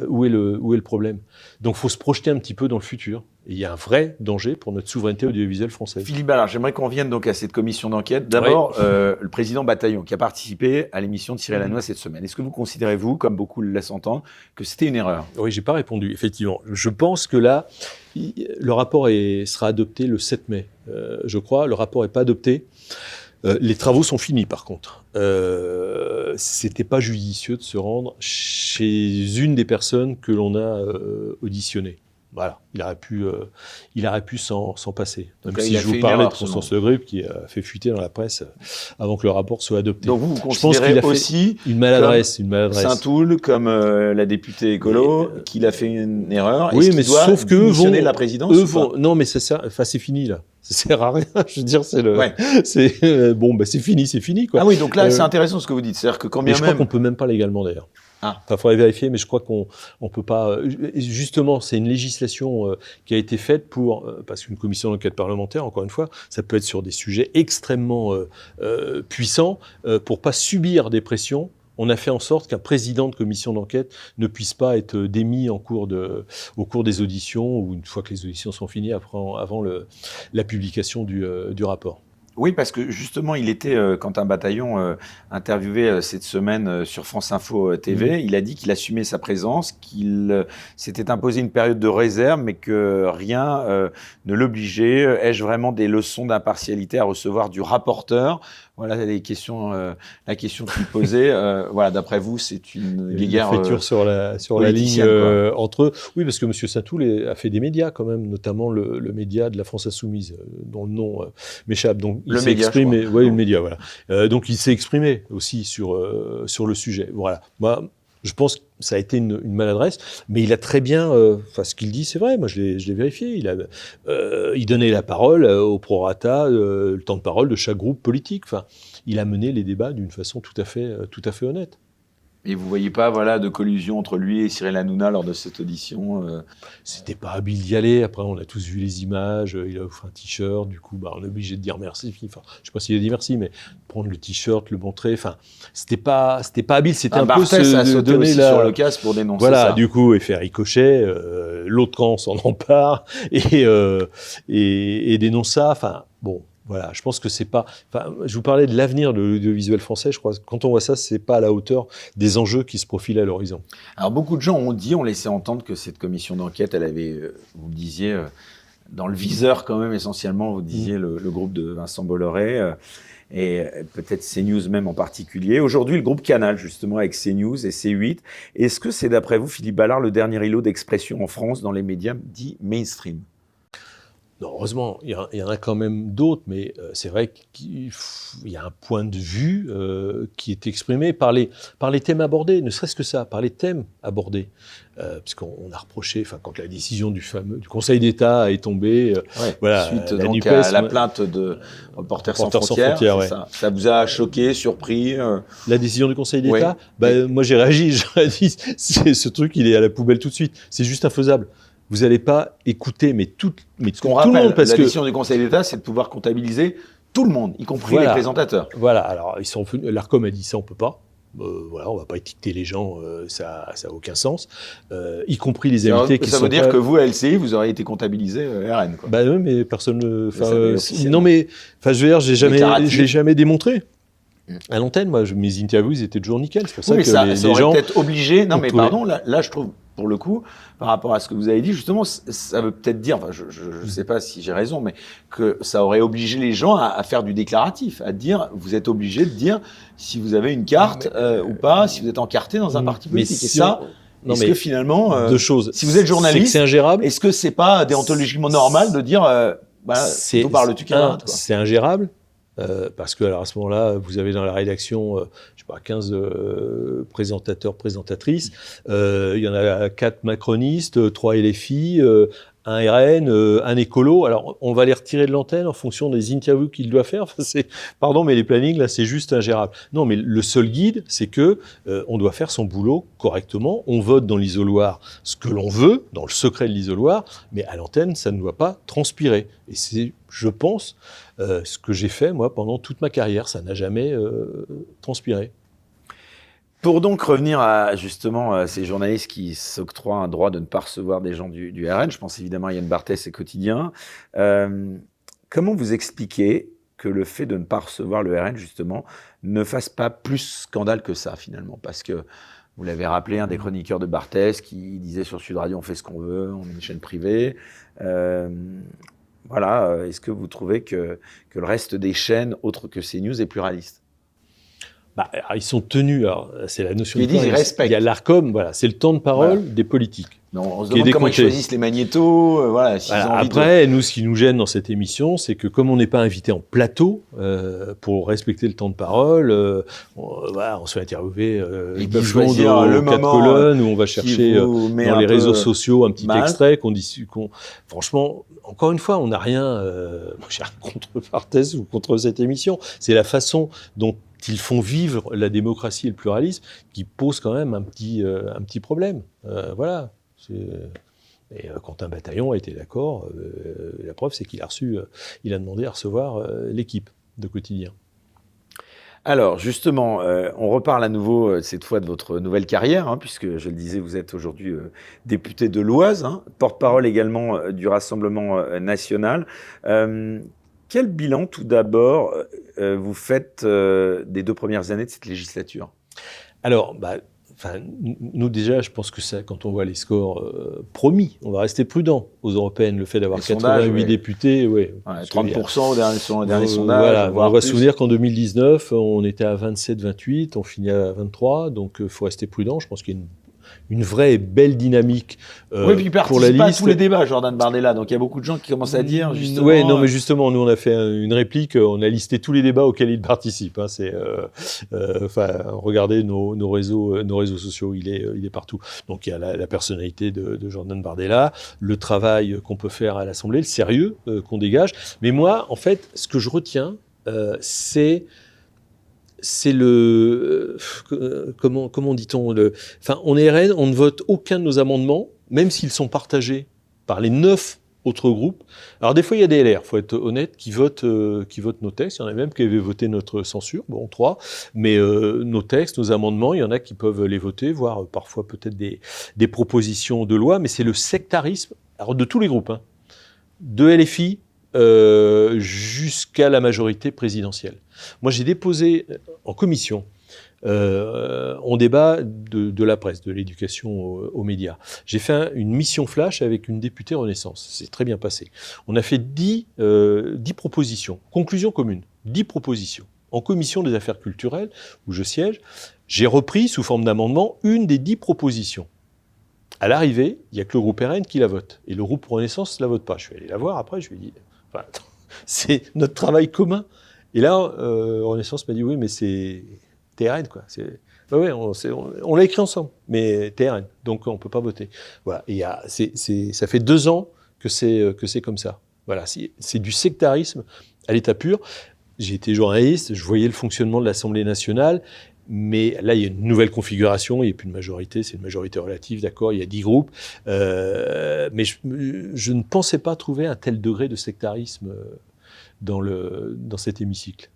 où est le problème ? Donc, il faut se projeter un petit peu dans le futur. Et il y a un vrai danger pour notre souveraineté audiovisuelle française. Philippe Ballard, j'aimerais qu'on revienne donc à cette commission d'enquête. D'abord, le président Bataillon, qui a participé à l'émission de Cyril Hanouna cette semaine. Est-ce que vous considérez, vous, comme beaucoup le laissent entendre, que c'était une erreur ? Oui, j'ai pas répondu, effectivement. Je pense que là, le rapport sera adopté le 7 mai, je crois. Le rapport n'est pas adopté. Les travaux sont finis, par contre. C'était pas judicieux de se rendre chez une des personnes que l'on a auditionnées. Voilà, il aurait pu s'en passer. Donc Même là, si il a je fait vous une parlais de erreur, Constance Le Grip qui a fait fuiter dans la presse avant que le rapport soit adopté. Donc vous Je pense considérez qu'il a fait aussi une maladresse. Saint-Toul, comme la députée écolo, Mais, qu'il a fait une erreur, oui, est-ce mais qu'il doit sauf que démissionner de la présidence ou pas? non, mais ça sert, enfin, c'est fini là. Ça sert à rien. Je veux dire, Ouais. bon, bah, c'est fini, quoi. Ah oui, donc là, c'est Euh, intéressant ce que vous dites. C'est-à-dire que quand mais bien je crois même... qu'on peut même pas légalement d'ailleurs. Ah. Enfin, faudrait vérifier, mais je crois qu'on peut pas. Justement, c'est une législation qui a été faite pour parce qu'une commission d'enquête parlementaire, encore une fois, ça peut être sur des sujets extrêmement puissants pour pas subir des pressions. On a fait en sorte qu'un président de commission d'enquête ne puisse pas être démis au cours des auditions ou une fois que les auditions sont finies avant la publication du rapport. Oui, parce que justement, il était, Quentin Bataillon, interviewé cette semaine sur France Info TV. Il a dit qu'il assumait sa présence, qu'il s'était imposé une période de réserve, mais que rien ne l'obligeait. Ai-je vraiment des leçons d'impartialité à recevoir du rapporteur? Voilà la question qu'il posait. Voilà, d'après vous, c'est une guéguerre sur la ligne entre eux. Oui, parce que M. Saint-Toul a fait des médias quand même, notamment le média de la France Insoumise, dont le nom m'échappe. Donc il s'est exprimé. Oui, le média, voilà. Donc il s'est exprimé aussi sur le sujet. Voilà. Moi, je pense que ça a été une maladresse, mais il a très bien, ce qu'il dit, c'est vrai. Moi, je l'ai vérifié. Il donnait la parole au prorata, le temps de parole de chaque groupe politique. Enfin, il a mené les débats d'une façon tout à fait honnête. Et vous voyez pas, voilà, de collusion entre lui et Cyril Hanouna lors de cette audition C'était pas habile d'y aller. Après, on a tous vu les images. Il a offert un t-shirt. Du coup, on est obligé de dire merci. Enfin, je sais pas s'il a dit merci, mais prendre le t-shirt, le montrer. Enfin, c'était pas habile. C'était un peu se donner sur le casse pour dénoncer voilà, ça. Du coup, et faire ricochet. L'autre camp s'en empare et dénonce ça. Enfin, bon. Voilà, je pense que c'est pas. Enfin, je vous parlais de l'avenir de l'audiovisuel français. Je crois que quand on voit ça, c'est pas à la hauteur des enjeux qui se profilent à l'horizon. Alors, beaucoup de gens ont laissé entendre que cette commission d'enquête, elle avait, vous le disiez, dans le viseur quand même essentiellement, vous disiez le groupe de Vincent Bolloré et peut-être CNews même en particulier. Aujourd'hui, le groupe Canal, justement, avec CNews et C8. Est-ce que c'est, d'après vous, Philippe Ballard, le dernier îlot d'expression en France dans les médias dits mainstream? Non, heureusement, il y en a quand même d'autres, mais c'est vrai qu'il y a un point de vue qui est exprimé par les thèmes abordés, ne serait-ce que ça, par les thèmes abordés. Puisqu'on a reproché, quand la décision du Conseil d'État est tombée, voilà, suite la donc NUPES, à la plainte de Reporters sans frontières, ouais. ça vous a choqué, surpris La décision du Conseil d'État, moi j'ai réagi, j'aurais dit, ce truc il est à la poubelle tout de suite, c'est juste infaisable. Vous n'allez pas écouter, tout le monde, parce la que décision du Conseil d'État, c'est de pouvoir comptabiliser tout le monde, y compris les présentateurs. Voilà, alors l'Arcom a dit ça, on peut pas. Voilà, on va pas étiqueter les gens, ça a aucun sens, y compris les invités qui sont. Ça veut dire que vous, à LCI, vous auriez été comptabilisé RN, quoi. Oui, mais personne. Non, mais je veux dire, je l'ai jamais démontré. À l'antenne, moi, mes interviews étaient toujours nickel. C'est pour ça que ça les aurait gens peut-être obligé. Non, mais pardon, là, je trouve, pour le coup, par rapport à ce que vous avez dit, justement, ça veut peut-être dire, je ne sais pas si j'ai raison, mais que ça aurait obligé les gens à faire du déclaratif, à dire, vous êtes obligé de dire si vous avez une carte ou pas, si vous êtes encarté dans un parti politique. Et ça, est-ce que finalement, deux choses. Si vous êtes journaliste, c'est ingérable. Est-ce que c'est pas déontologiquement normal de dire, tout parle tu camarade, quoi. C'est ingérable. Parce que alors à ce moment-là, vous avez dans la rédaction, je sais pas, 15 présentateurs, présentatrices. Il y en a 4 macronistes, 3 LFI, un RN, un écolo. Alors, on va les retirer de l'antenne en fonction des interviews qu'il doit faire. Enfin, pardon, mais les plannings, là, c'est juste ingérable. Non, mais le seul guide, c'est que on doit faire son boulot correctement. On vote dans l'isoloir ce que l'on veut, dans le secret de l'isoloir, mais à l'antenne, ça ne doit pas transpirer. Et c'est, je pense, ce que j'ai fait, moi, pendant toute ma carrière. Ça n'a jamais transpiré. Pour donc revenir à justement ces journalistes qui s'octroient un droit de ne pas recevoir des gens du RN, je pense évidemment à Yann Barthès et Quotidien, comment vous expliquez que le fait de ne pas recevoir le RN justement ne fasse pas plus scandale que ça finalement? Parce que vous l'avez rappelé, un des chroniqueurs de Barthès qui disait sur Sud Radio, on fait ce qu'on veut, on est une chaîne privée. Voilà, est-ce que vous trouvez que le reste des chaînes autres que CNews est pluraliste? Alors, ils sont tenus, alors, c'est la notion Ils disent, ils respectent. Il y a l'ARCOM, voilà, c'est le temps de parole des politiques. Non, on se demande comment ils choisissent les magnétos. Voilà, après, nous, ce qui nous gêne dans cette émission, c'est que comme on n'est pas invité en plateau, pour respecter le temps de parole, on se fait interviewer 10 secondes aux 4 colonnes, où on va chercher dans les réseaux sociaux un petit extrait franchement, encore une fois, on n'a rien, moi, j'ai rien contre Barthès ou contre cette émission. C'est la façon dont ils font vivre la démocratie et le pluralisme qui pose quand même un petit problème. Voilà. Et Quentin Bataillon a été d'accord. La preuve, c'est qu'il a demandé à recevoir l'équipe de Quotidien. Alors, justement, on reparle à nouveau, cette fois, de votre nouvelle carrière, puisque, je le disais, vous êtes aujourd'hui député de l'Oise, porte-parole également du Rassemblement national. Quel bilan, tout d'abord, vous faites des 2 premières années de cette législature ? Alors, nous déjà, je pense que ça, quand on voit les scores promis, on va rester prudent aux européennes. Le fait d'avoir 88 députés, 30% selon le dernier sondage. Voilà, on va se souvenir qu'en 2019, on était à 27-28, on finit à 23, donc il faut rester prudent. Je pense qu'il y a une vraie et belle dynamique puis il participe pas à tous les débats, Jordan Bardella. Donc il y a beaucoup de gens qui commencent à dire justement. Oui, non, mais justement, nous on a fait une réplique, on a listé tous les débats auxquels il participe. Regardez nos réseaux sociaux, il est partout. Donc il y a la personnalité de Jordan Bardella, le travail qu'on peut faire à l'Assemblée, le sérieux qu'on dégage. Mais moi, en fait, ce que je retiens, c'est le comment dit-on on est RN, on ne vote aucun de nos amendements, même s'ils sont partagés par les 9 autres groupes. Alors des fois il y a des LR, faut être honnête, qui votent nos textes. Il y en a même qui avaient voté notre censure, 3, mais nos textes, nos amendements, il y en a qui peuvent les voter, voire parfois peut-être des propositions de loi. Mais c'est le sectarisme, alors de tous les groupes, de LFI jusqu'à la majorité présidentielle. Moi, j'ai déposé en commission, on débat de la presse, de l'éducation aux médias. J'ai fait une mission flash avec une députée Renaissance. C'est très bien passé. On a fait 10 propositions, conclusion commune, 10 propositions. En commission des affaires culturelles, où je siège, j'ai repris sous forme d'amendement une des 10 propositions. À l'arrivée, il n'y a que le groupe RN qui la vote. Et le groupe Renaissance ne la vote pas. Je suis allé la voir après, je lui ai dit, c'est notre travail commun. Et là, Renaissance m'a dit, oui, mais c'est TRN, quoi. On l'a écrit ensemble, mais TRN, donc on ne peut pas voter. Voilà. Et ça fait 2 ans que c'est comme ça. Voilà, c'est du sectarisme à l'état pur. J'ai été journaliste, je voyais le fonctionnement de l'Assemblée nationale, mais là, il y a une nouvelle configuration, il n'y a plus de majorité, c'est une majorité relative, d'accord, il y a 10 groupes, mais je ne pensais pas trouver un tel degré de sectarisme dans cet hémicycle.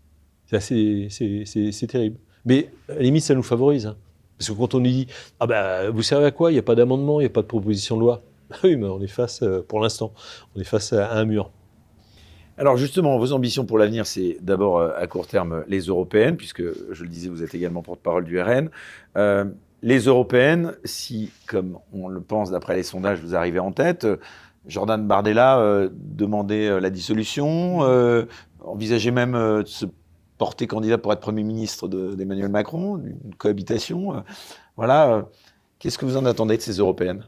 C'est terrible. Mais à la limite, ça nous favorise. Parce que quand on nous dit « Ah ben, vous servez à quoi ? Il n'y a pas d'amendement, il n'y a pas de proposition de loi. » Oui, mais on est face, pour l'instant, on est face à un mur. Alors justement, vos ambitions pour l'avenir, c'est d'abord à court terme les européennes, puisque, je le disais, vous êtes également porte-parole du RN. Les européennes, si, comme on le pense d'après les sondages, vous arrivez en tête, Jordan Bardella demandait la dissolution, envisageait même de se porter candidat pour être Premier ministre d'Emmanuel Macron, une cohabitation. Qu'est-ce que vous en attendez de ces européennes ?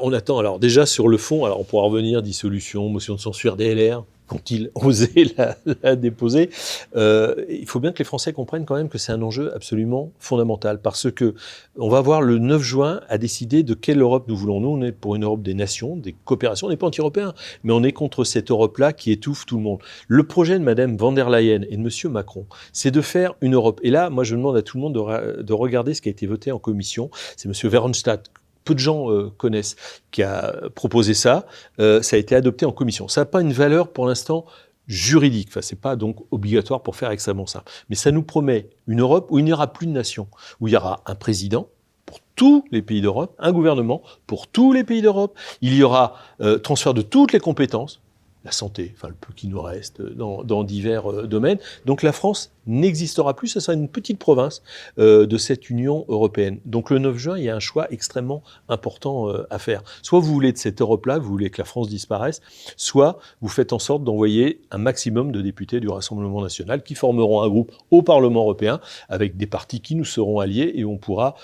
On attend, alors déjà sur le fond, alors on pourra revenir, dissolution, motion de censure des LR, qu'ont-ils osé la déposer. Il faut bien que les Français comprennent quand même que c'est un enjeu absolument fondamental, parce que on va voir le 9 juin à décider de quelle Europe nous voulons. Nous, on est pour une Europe des nations, des coopérations, on n'est pas anti-européen, mais on est contre cette Europe-là qui étouffe tout le monde. Le projet de Madame von der Leyen et de Monsieur Macron, c'est de faire une Europe. Et là, moi, je demande à tout le monde de regarder ce qui a été voté en commission. C'est Monsieur Verhofstadt, peu de gens connaissent, qui a proposé ça. Ça a été adopté en commission. Ça n'a pas une valeur, pour l'instant, juridique. Enfin, c'est pas donc obligatoire pour faire extrêmement simple. Mais ça nous promet une Europe où il n'y aura plus de nations, où il y aura un président pour tous les pays d'Europe, un gouvernement pour tous les pays d'Europe. Il y aura transfert de toutes les compétences. la santé, enfin le peu qui nous reste dans divers domaines. Donc la France n'existera plus, ce sera une petite province de cette Union européenne. Donc le 9 juin, il y a un choix extrêmement important à faire. Soit vous voulez de cette Europe-là, vous voulez que la France disparaisse, soit vous faites en sorte d'envoyer un maximum de députés du Rassemblement national qui formeront un groupe au Parlement européen avec des partis qui nous seront alliés et on pourra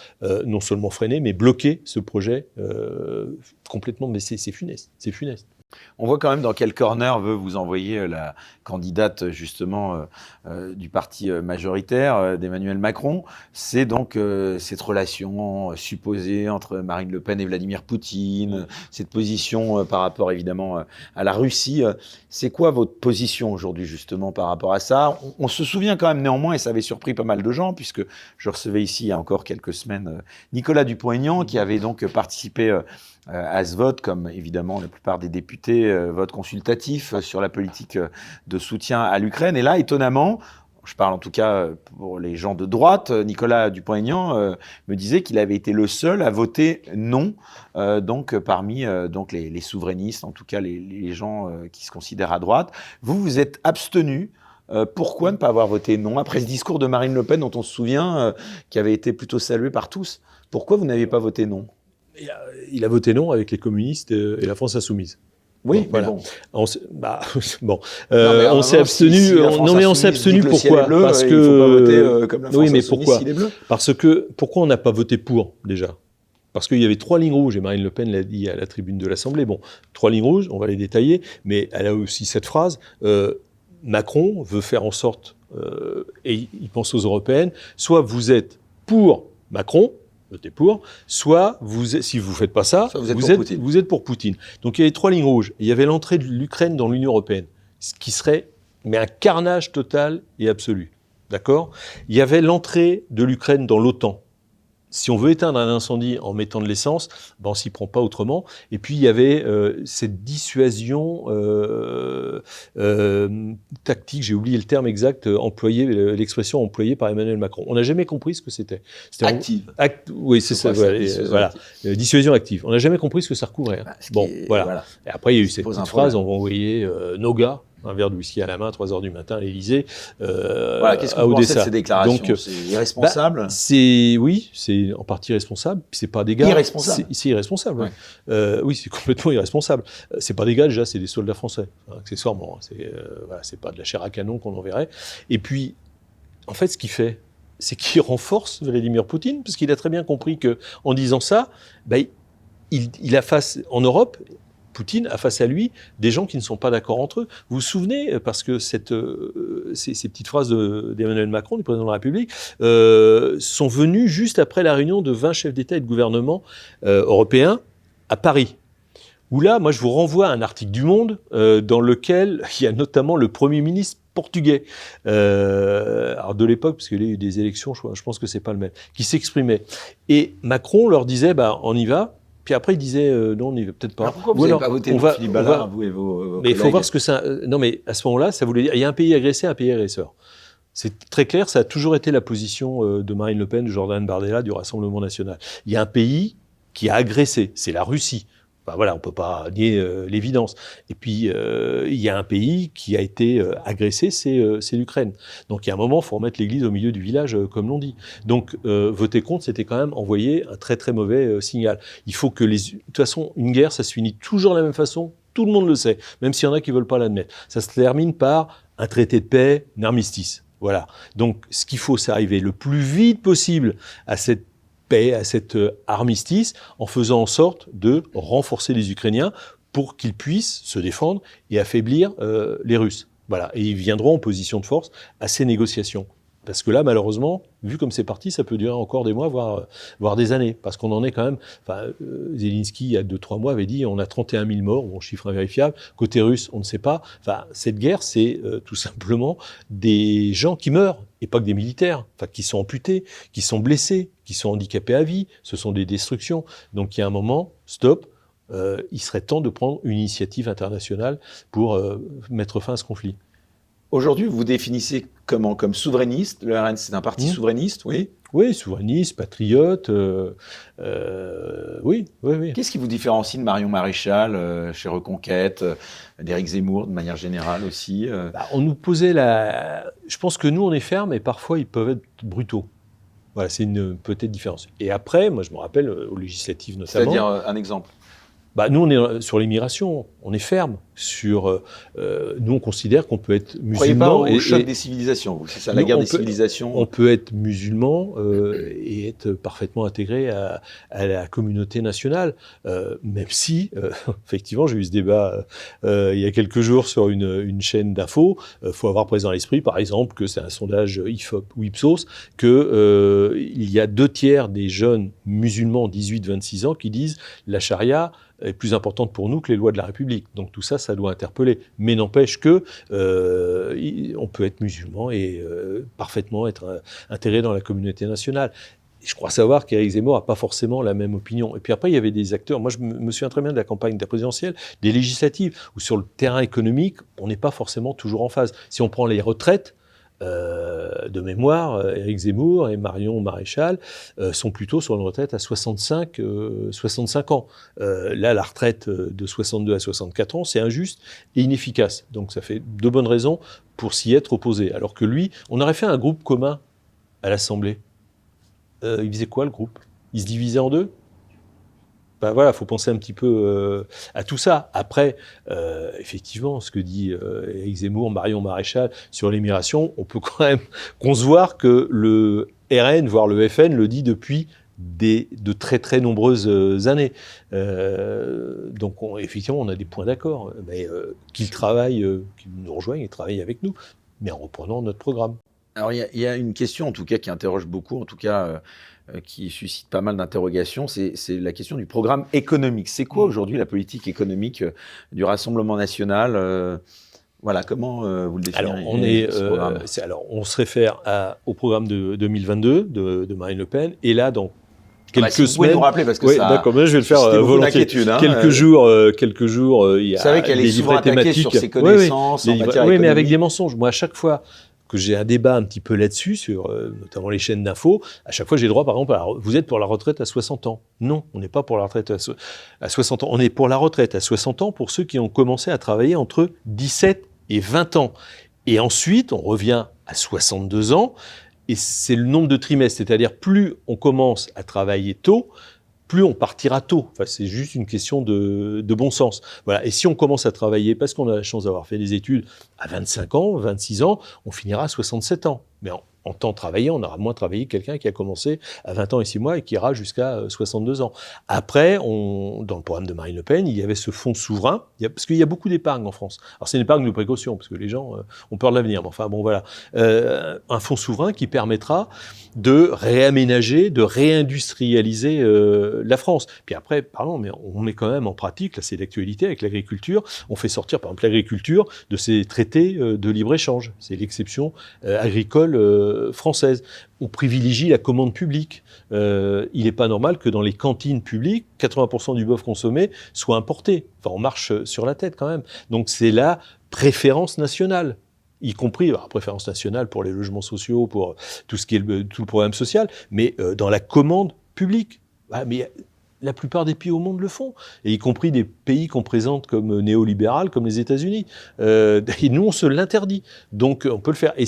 non seulement freiner, mais bloquer ce projet complètement. Mais c'est funeste, c'est funeste. On voit quand même dans quel corner veut vous envoyer la candidate justement du parti majoritaire d'Emmanuel Macron. C'est donc cette relation supposée entre Marine Le Pen et Vladimir Poutine, cette position par rapport évidemment à la Russie. C'est quoi votre position aujourd'hui justement par rapport à ça ? On se souvient quand même néanmoins, et ça avait surpris pas mal de gens, puisque je recevais ici il y a encore quelques semaines Nicolas Dupont-Aignan qui avait donc participé à ce vote, comme évidemment la plupart des députés, vote consultatif sur la politique de soutien à l'Ukraine. Et là, étonnamment, je parle en tout cas pour les gens de droite, Nicolas Dupont-Aignan me disait qu'il avait été le seul à voter non, donc parmi donc les souverainistes, en tout cas les gens qui se considèrent à droite. Vous vous êtes abstenu. Pourquoi ne pas avoir voté non après ce discours de Marine Le Pen dont on se souvient, qui avait été plutôt salué par tous? Pourquoi vous n'avez pas voté non? Il a voté non avec les communistes et la France insoumise. Oui, bon, voilà. Bon. On s'est abstenu. On s'est abstenu pourquoi? Parce que il faut pas voter comme la France oui, mais insoumise pourquoi? s'il est bleu. Parce que pourquoi on n'a pas voté pour déjà? Parce qu'il y avait 3 lignes rouges, et Marine Le Pen l'a dit à la tribune de l'Assemblée. Bon, 3 lignes rouges, on va les détailler, mais elle a aussi cette phrase. Macron veut faire en sorte, et il pense aux européennes, soit vous êtes pour Macron, votez pour, soit si vous ne faites pas ça, vous êtes pour Poutine. Donc il y avait 3 lignes rouges. Il y avait l'entrée de l'Ukraine dans l'Union européenne, ce qui serait un carnage total et absolu. D'accord ? Il y avait l'entrée de l'Ukraine dans l'OTAN. Si on veut éteindre un incendie en mettant de l'essence, on ne s'y prend pas autrement. Et puis, il y avait cette dissuasion tactique, j'ai oublié le terme exact, l'expression employée par Emmanuel Macron. On n'a jamais compris ce que c'était. Active. Oui, c'est ça. Voilà. Dissuasion active. On n'a jamais compris ce que ça recouvrait. Voilà. Et après, il y a eu cette petite phrase, on va envoyer nos gars, un verre de whisky à la main à 3h du matin à l'Élysée, qu'est-ce que vous pensez de ces déclarations? Donc, c'est irresponsable. Oui, c'est en partie responsable. Puis c'est pas des gars. Irresponsable. C'est irresponsable. Ouais. Oui, c'est complètement irresponsable. C'est pas des gars déjà, c'est des soldats français, accessoirement. C'est pas de la chair à canon qu'on enverrait. Et puis, en fait, ce qu'il fait, c'est qu'il renforce Vladimir Poutine, parce qu'il a très bien compris que, en disant ça, il a face en Europe. Poutine a face à lui des gens qui ne sont pas d'accord entre eux. Vous vous souvenez, parce que ces petites phrases d'Emmanuel Macron, du président de la République, sont venues juste après la réunion de 20 chefs d'État et de gouvernement européens à Paris. Où là, moi, je vous renvoie à un article du Monde dans lequel il y a notamment le Premier ministre portugais, alors de l'époque, parce qu'il y a eu des élections, je pense que c'est pas le même, qui s'exprimait. Et Macron leur disait, on y va. Puis après, il disait non, on n'y va peut-être pas. Alors pourquoi vous n'avez pas voté Philippe Ballard, vous et vos mais il faut voir ce que ça. Non, mais à ce moment-là, ça voulait dire il y a un pays agressé, un pays agresseur. C'est très clair, ça a toujours été la position de Marine Le Pen, de Jordan Bardella, du Rassemblement national. Il y a un pays qui a agressé, c'est la Russie. Enfin, voilà, on ne peut pas nier l'évidence. Et puis, il y a un pays qui a été agressé, c'est l'Ukraine. Donc, il y a un moment, il faut remettre l'église au milieu du village, comme l'on dit. Donc, voter contre, c'était quand même envoyer un très, très mauvais signal. Il faut que de toute façon, une guerre, ça se finit toujours de la même façon. Tout le monde le sait, même s'il y en a qui ne veulent pas l'admettre. Ça se termine par un traité de paix, un armistice. Voilà. Donc, ce qu'il faut, c'est arriver le plus vite possible à cette paix, à cet armistice, en faisant en sorte de renforcer les Ukrainiens pour qu'ils puissent se défendre et affaiblir les Russes. Voilà. Et ils viendront en position de force à ces négociations. Parce que là, malheureusement, vu comme c'est parti, ça peut durer encore des mois, voire des années. Parce qu'on en est quand même... Zelensky, il y a 2-3 mois, avait dit on a 31 000 morts, bon, chiffre invérifiable. Côté russe, on ne sait pas. Cette guerre, c'est tout simplement des gens qui meurent, et pas que des militaires, qui sont amputés, qui sont blessés, qui sont handicapés à vie. Ce sont des destructions. Donc il y a un moment, stop, il serait temps de prendre une initiative internationale pour mettre fin à ce conflit. Aujourd'hui, vous vous définissez comment? Comme souverainiste? Le RN, c'est un parti souverainiste, oui? Oui, souverainiste, patriote, oui. Qu'est-ce qui vous différencie de Marion Maréchal chez Reconquête, d'Éric Zemmour de manière générale aussi On nous posait Je pense que nous, on est fermes et parfois, ils peuvent être brutaux. Voilà, c'est une peut-être différence. Et après, moi, je me rappelle, aux législatives notamment... C'est-à-dire un exemple. Nous, on est sur l'immigration, on est ferme. Nous, on considère qu'on peut être musulman. Vous ne croyez pas au choc des civilisations, c'est ça, la guerre des civilisations. On peut être musulman et être parfaitement intégré à la communauté nationale, même si, effectivement, j'ai eu ce débat il y a quelques jours sur une chaîne d'infos. Faut avoir présent à l'esprit, par exemple, que c'est un sondage IFOP ou Ipsos, que il y a 2/3 des jeunes musulmans 18-26 ans qui disent la charia est plus importante pour nous que les lois de la République. Donc tout ça, ça doit interpeller. Mais n'empêche que on peut être musulman et parfaitement être intégré dans la communauté nationale. Et je crois savoir qu'Éric Zemmour n'a pas forcément la même opinion. Et puis après, il y avait des acteurs. Moi, je me souviens très bien de la campagne de la présidentielle, des législatives, où sur le terrain économique, on n'est pas forcément toujours en phase. Si on prend les retraites, de mémoire, Éric Zemmour et Marion Maréchal sont plutôt sur une retraite à 65 ans. Là, la retraite de 62 à 64 ans, c'est injuste et inefficace. Donc ça fait de bonnes raisons pour s'y être opposé. Alors que lui, on aurait fait un groupe commun à l'Assemblée. Il faisait quoi, le groupe ? Il se divisait en deux ? Voilà, faut penser un petit peu à tout ça. Après, effectivement, ce que dit Éric Zemmour, Marion Maréchal sur l'immigration, on peut quand même concevoir que le RN, voire le FN, le dit depuis de très très nombreuses années. Donc, effectivement, on a des points d'accord, mais qu'ils travaillent, qu'ils nous rejoignent et travaillent avec nous, mais en reprenant notre programme. Alors, il y a une question, en tout cas, qui interroge beaucoup, en tout cas, qui suscite pas mal d'interrogations, c'est la question du programme économique. C'est quoi aujourd'hui la politique économique du Rassemblement national voilà, comment vous le définissez, ce programme ? On se réfère au programme de 2022 de Marine Le Pen, et là, dans quelques semaines... Vous pouvez nous rappeler, parce que ça... D'accord, mais je vais le faire volontiers. Quelques jours, il y a vous savez qu'elle est souvent attaquée sur ses connaissances en matière économique. Oui, mais avec des mensonges. Moi, à chaque fois que j'ai un débat un petit peu là-dessus, sur notamment les chaînes d'infos, à chaque fois j'ai le droit, par exemple, vous êtes pour la retraite à 60 ans. Non, on n'est pas pour la retraite à 60 ans. On est pour la retraite à 60 ans pour ceux qui ont commencé à travailler entre 17 et 20 ans. Et ensuite, on revient à 62 ans, et c'est le nombre de trimestres. C'est-à-dire, plus on commence à travailler tôt, plus on partira tôt. Enfin, c'est juste une question de bon sens. Voilà. Et si on commence à travailler parce qu'on a la chance d'avoir fait des études à 25 ans, 26 ans, on finira à 67 ans. Mais en temps travaillé, on aura moins travaillé que quelqu'un qui a commencé à 20 ans et 6 mois et qui ira jusqu'à 62 ans. Après, dans le programme de Marine Le Pen, il y avait ce fonds souverain, parce qu'il y a beaucoup d'épargne en France. Alors, c'est une épargne de précaution, parce que les gens ont peur de l'avenir. Mais enfin, bon, voilà. Un fonds souverain qui permettra de réaménager, de réindustrialiser la France. Puis après, pardon, mais on met quand même en pratique, là c'est l'actualité avec l'agriculture, on fait sortir par exemple l'agriculture de ces traités de libre-échange. C'est l'exception agricole française. On privilégie la commande publique. Il n'est pas normal que dans les cantines publiques, 80% du bœuf consommé soit importé. Enfin, on marche sur la tête quand même. Donc c'est la préférence nationale, y compris préférence nationale pour les logements sociaux, pour tout ce qui est tout le programme social, mais dans la commande publique. Mais la plupart des pays au monde le font, et y compris des pays qu'on présente comme néolibéral, comme les États-Unis. Et nous, on se l'interdit. Donc, on peut le faire. Et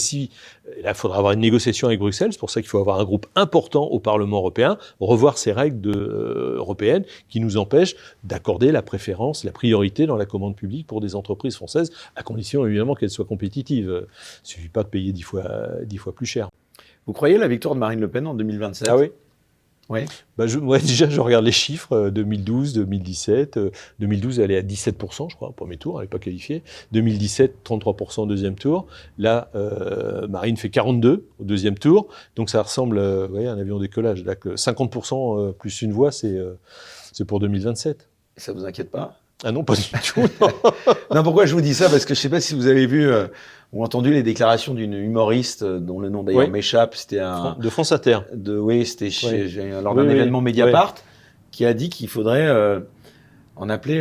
là, il faudra avoir une négociation avec Bruxelles. C'est pour ça qu'il faut avoir un groupe important au Parlement européen, revoir ces règles européennes qui nous empêchent d'accorder la préférence, la priorité dans la commande publique pour des entreprises françaises, à condition évidemment qu'elles soient compétitives. Il ne suffit pas de payer 10 fois plus cher. Vous croyez à la victoire de Marine Le Pen en 2027 ? Ah oui ? Oui. Déjà, je regarde les chiffres, 2012, 2017. 2012, elle est à 17%, je crois, au premier tour, elle n'est pas qualifiée. 2017, 33% au deuxième tour. Là, Marine fait 42% au deuxième tour. Donc, ça ressemble à un avion décollage. Là, 50% plus une voix, c'est pour 2027. Ça ne vous inquiète pas ? Ah non, pas du tout. Non, pourquoi je vous dis ça ? Parce que je ne sais pas si vous avez vu ou entendu les déclarations d'une humoriste dont le nom d'ailleurs m'échappe. C'était de France Inter. C'était lors d'un événement Mediapart qui a dit qu'il faudrait en appeler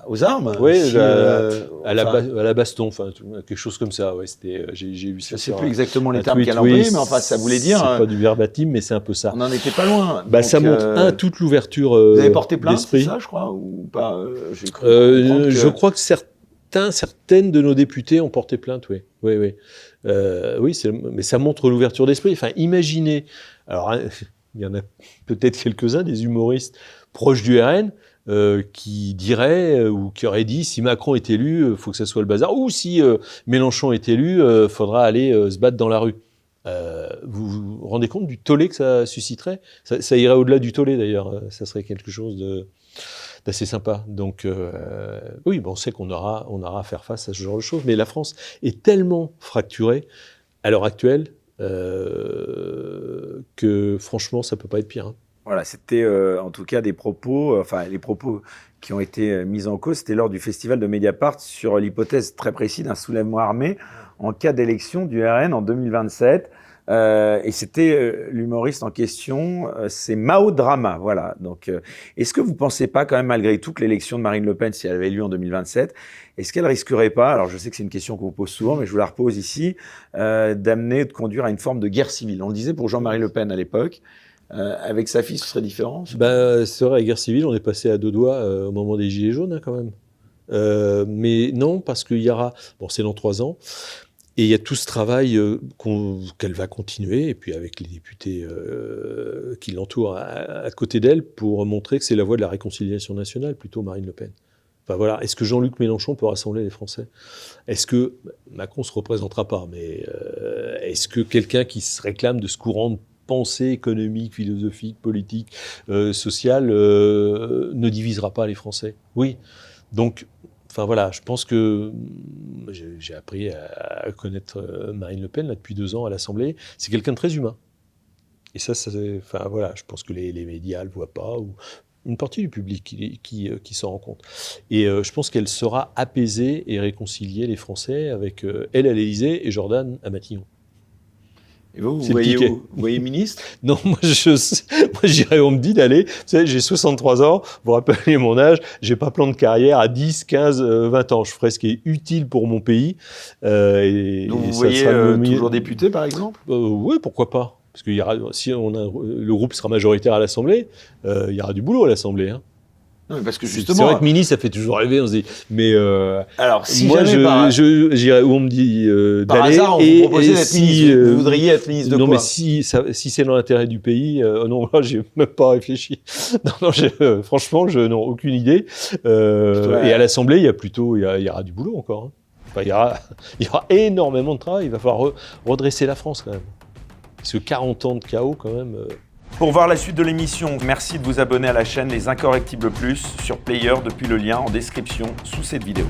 aux armes. Oui, si, à la baston, enfin quelque chose comme ça. Ouais, c'était. J'ai vu ça. Je ne sais plus exactement les termes tweet, qu'elle a employés, oui, mais enfin, ça voulait dire. C'est pas du verbatim, mais c'est un peu ça. On n'en était pas loin. Bah, ça montre toute l'ouverture vous avez porté plainte, d'esprit. c'est ça, je crois, ou pas Je crois que certaines de nos députés ont porté plainte, oui. Oui, mais ça montre l'ouverture d'esprit. Enfin, imaginez. Alors, il y en a peut-être quelques-uns des humoristes proches du RN. Qui dirait ou qui aurait dit si Macron est élu, faut que ça soit le bazar, ou si Mélenchon est élu, faudra aller se battre dans la rue. Vous vous rendez compte du tollé que ça susciterait ? Ça irait au-delà du tollé d'ailleurs, ça serait quelque chose d'assez sympa. Donc oui, on sait qu'on aura à faire face à ce genre de choses, mais la France est tellement fracturée à l'heure actuelle que franchement ça peut pas être pire. Hein. Voilà, c'était en tout cas des propos, les propos qui ont été mis en cause, c'était lors du festival de Mediapart sur l'hypothèse très précise d'un soulèvement armé en cas d'élection du RN en 2027. Et c'était l'humoriste en question, c'est Mao Drama. Voilà. Donc, est-ce que vous ne pensez pas quand même malgré tout que l'élection de Marine Le Pen, si elle avait lieu en 2027, est-ce qu'elle risquerait pas, alors je sais que c'est une question qu'on vous pose souvent, mais je vous la repose ici, de conduire à une forme de guerre civile ? On le disait pour Jean-Marie Le Pen à l'époque. Avec sa fille, ce serait différent ? C'est vrai, la guerre civile, on est passé à deux doigts au moment des Gilets jaunes, hein, quand même. Mais non, parce qu'il y aura... Bon, c'est dans 3 ans. Et il y a tout ce travail qu'elle va continuer, et puis avec les députés qui l'entourent à côté d'elle, pour montrer que c'est la voie de la réconciliation nationale, plutôt Marine Le Pen. Enfin voilà, est-ce que Jean-Luc Mélenchon peut rassembler les Français ? Est-ce que Macron ne se représentera pas, mais est-ce que quelqu'un qui se réclame de ce courant de pensée économique, philosophique, politique, sociale, ne divisera pas les Français. Oui. Donc, enfin voilà, je pense que j'ai appris à connaître Marine Le Pen là, depuis 2 ans à l'Assemblée. C'est quelqu'un de très humain. Et ça enfin voilà, je pense que les médias ne le voient pas, ou une partie du public qui s'en rend compte. Et je pense qu'elle saura apaiser et réconcilier les Français avec elle à l'Élysée et Jordan à Matignon. Et vous voyez où ? Vous voyez ministre ? Non, moi j'irais, on me dit d'aller, vous savez, j'ai 63 ans, vous rappelez mon âge, j'ai pas plan de carrière à 10, 15, 20 ans. Je ferai ce qui est utile pour mon pays. Donc vous voyez toujours député, par exemple ? Oui, pourquoi pas ? Parce que si le groupe sera majoritaire à l'Assemblée, il y aura du boulot à l'Assemblée. Hein. Non, mais parce que justement, c'est vrai que ministre, ça fait toujours rêver, on se dit. Mais alors, si moi, jamais j'irai où on me dit par d'aller. Hasard, on vous proposait d'être ministre. Vous voudriez être ministre de quoi ? Non, mais si c'est dans l'intérêt du pays, non, là, j'ai même pas réfléchi. Non, franchement, je n'ai aucune idée. Et à l'Assemblée, il y aura du boulot encore. Hein. Enfin, il y aura énormément de travail. Il va falloir redresser la France quand même. Parce que 40 ans de chaos quand même. Pour voir la suite de l'émission, merci de vous abonner à la chaîne Les Incorrectibles Plus sur Player depuis le lien en description sous cette vidéo.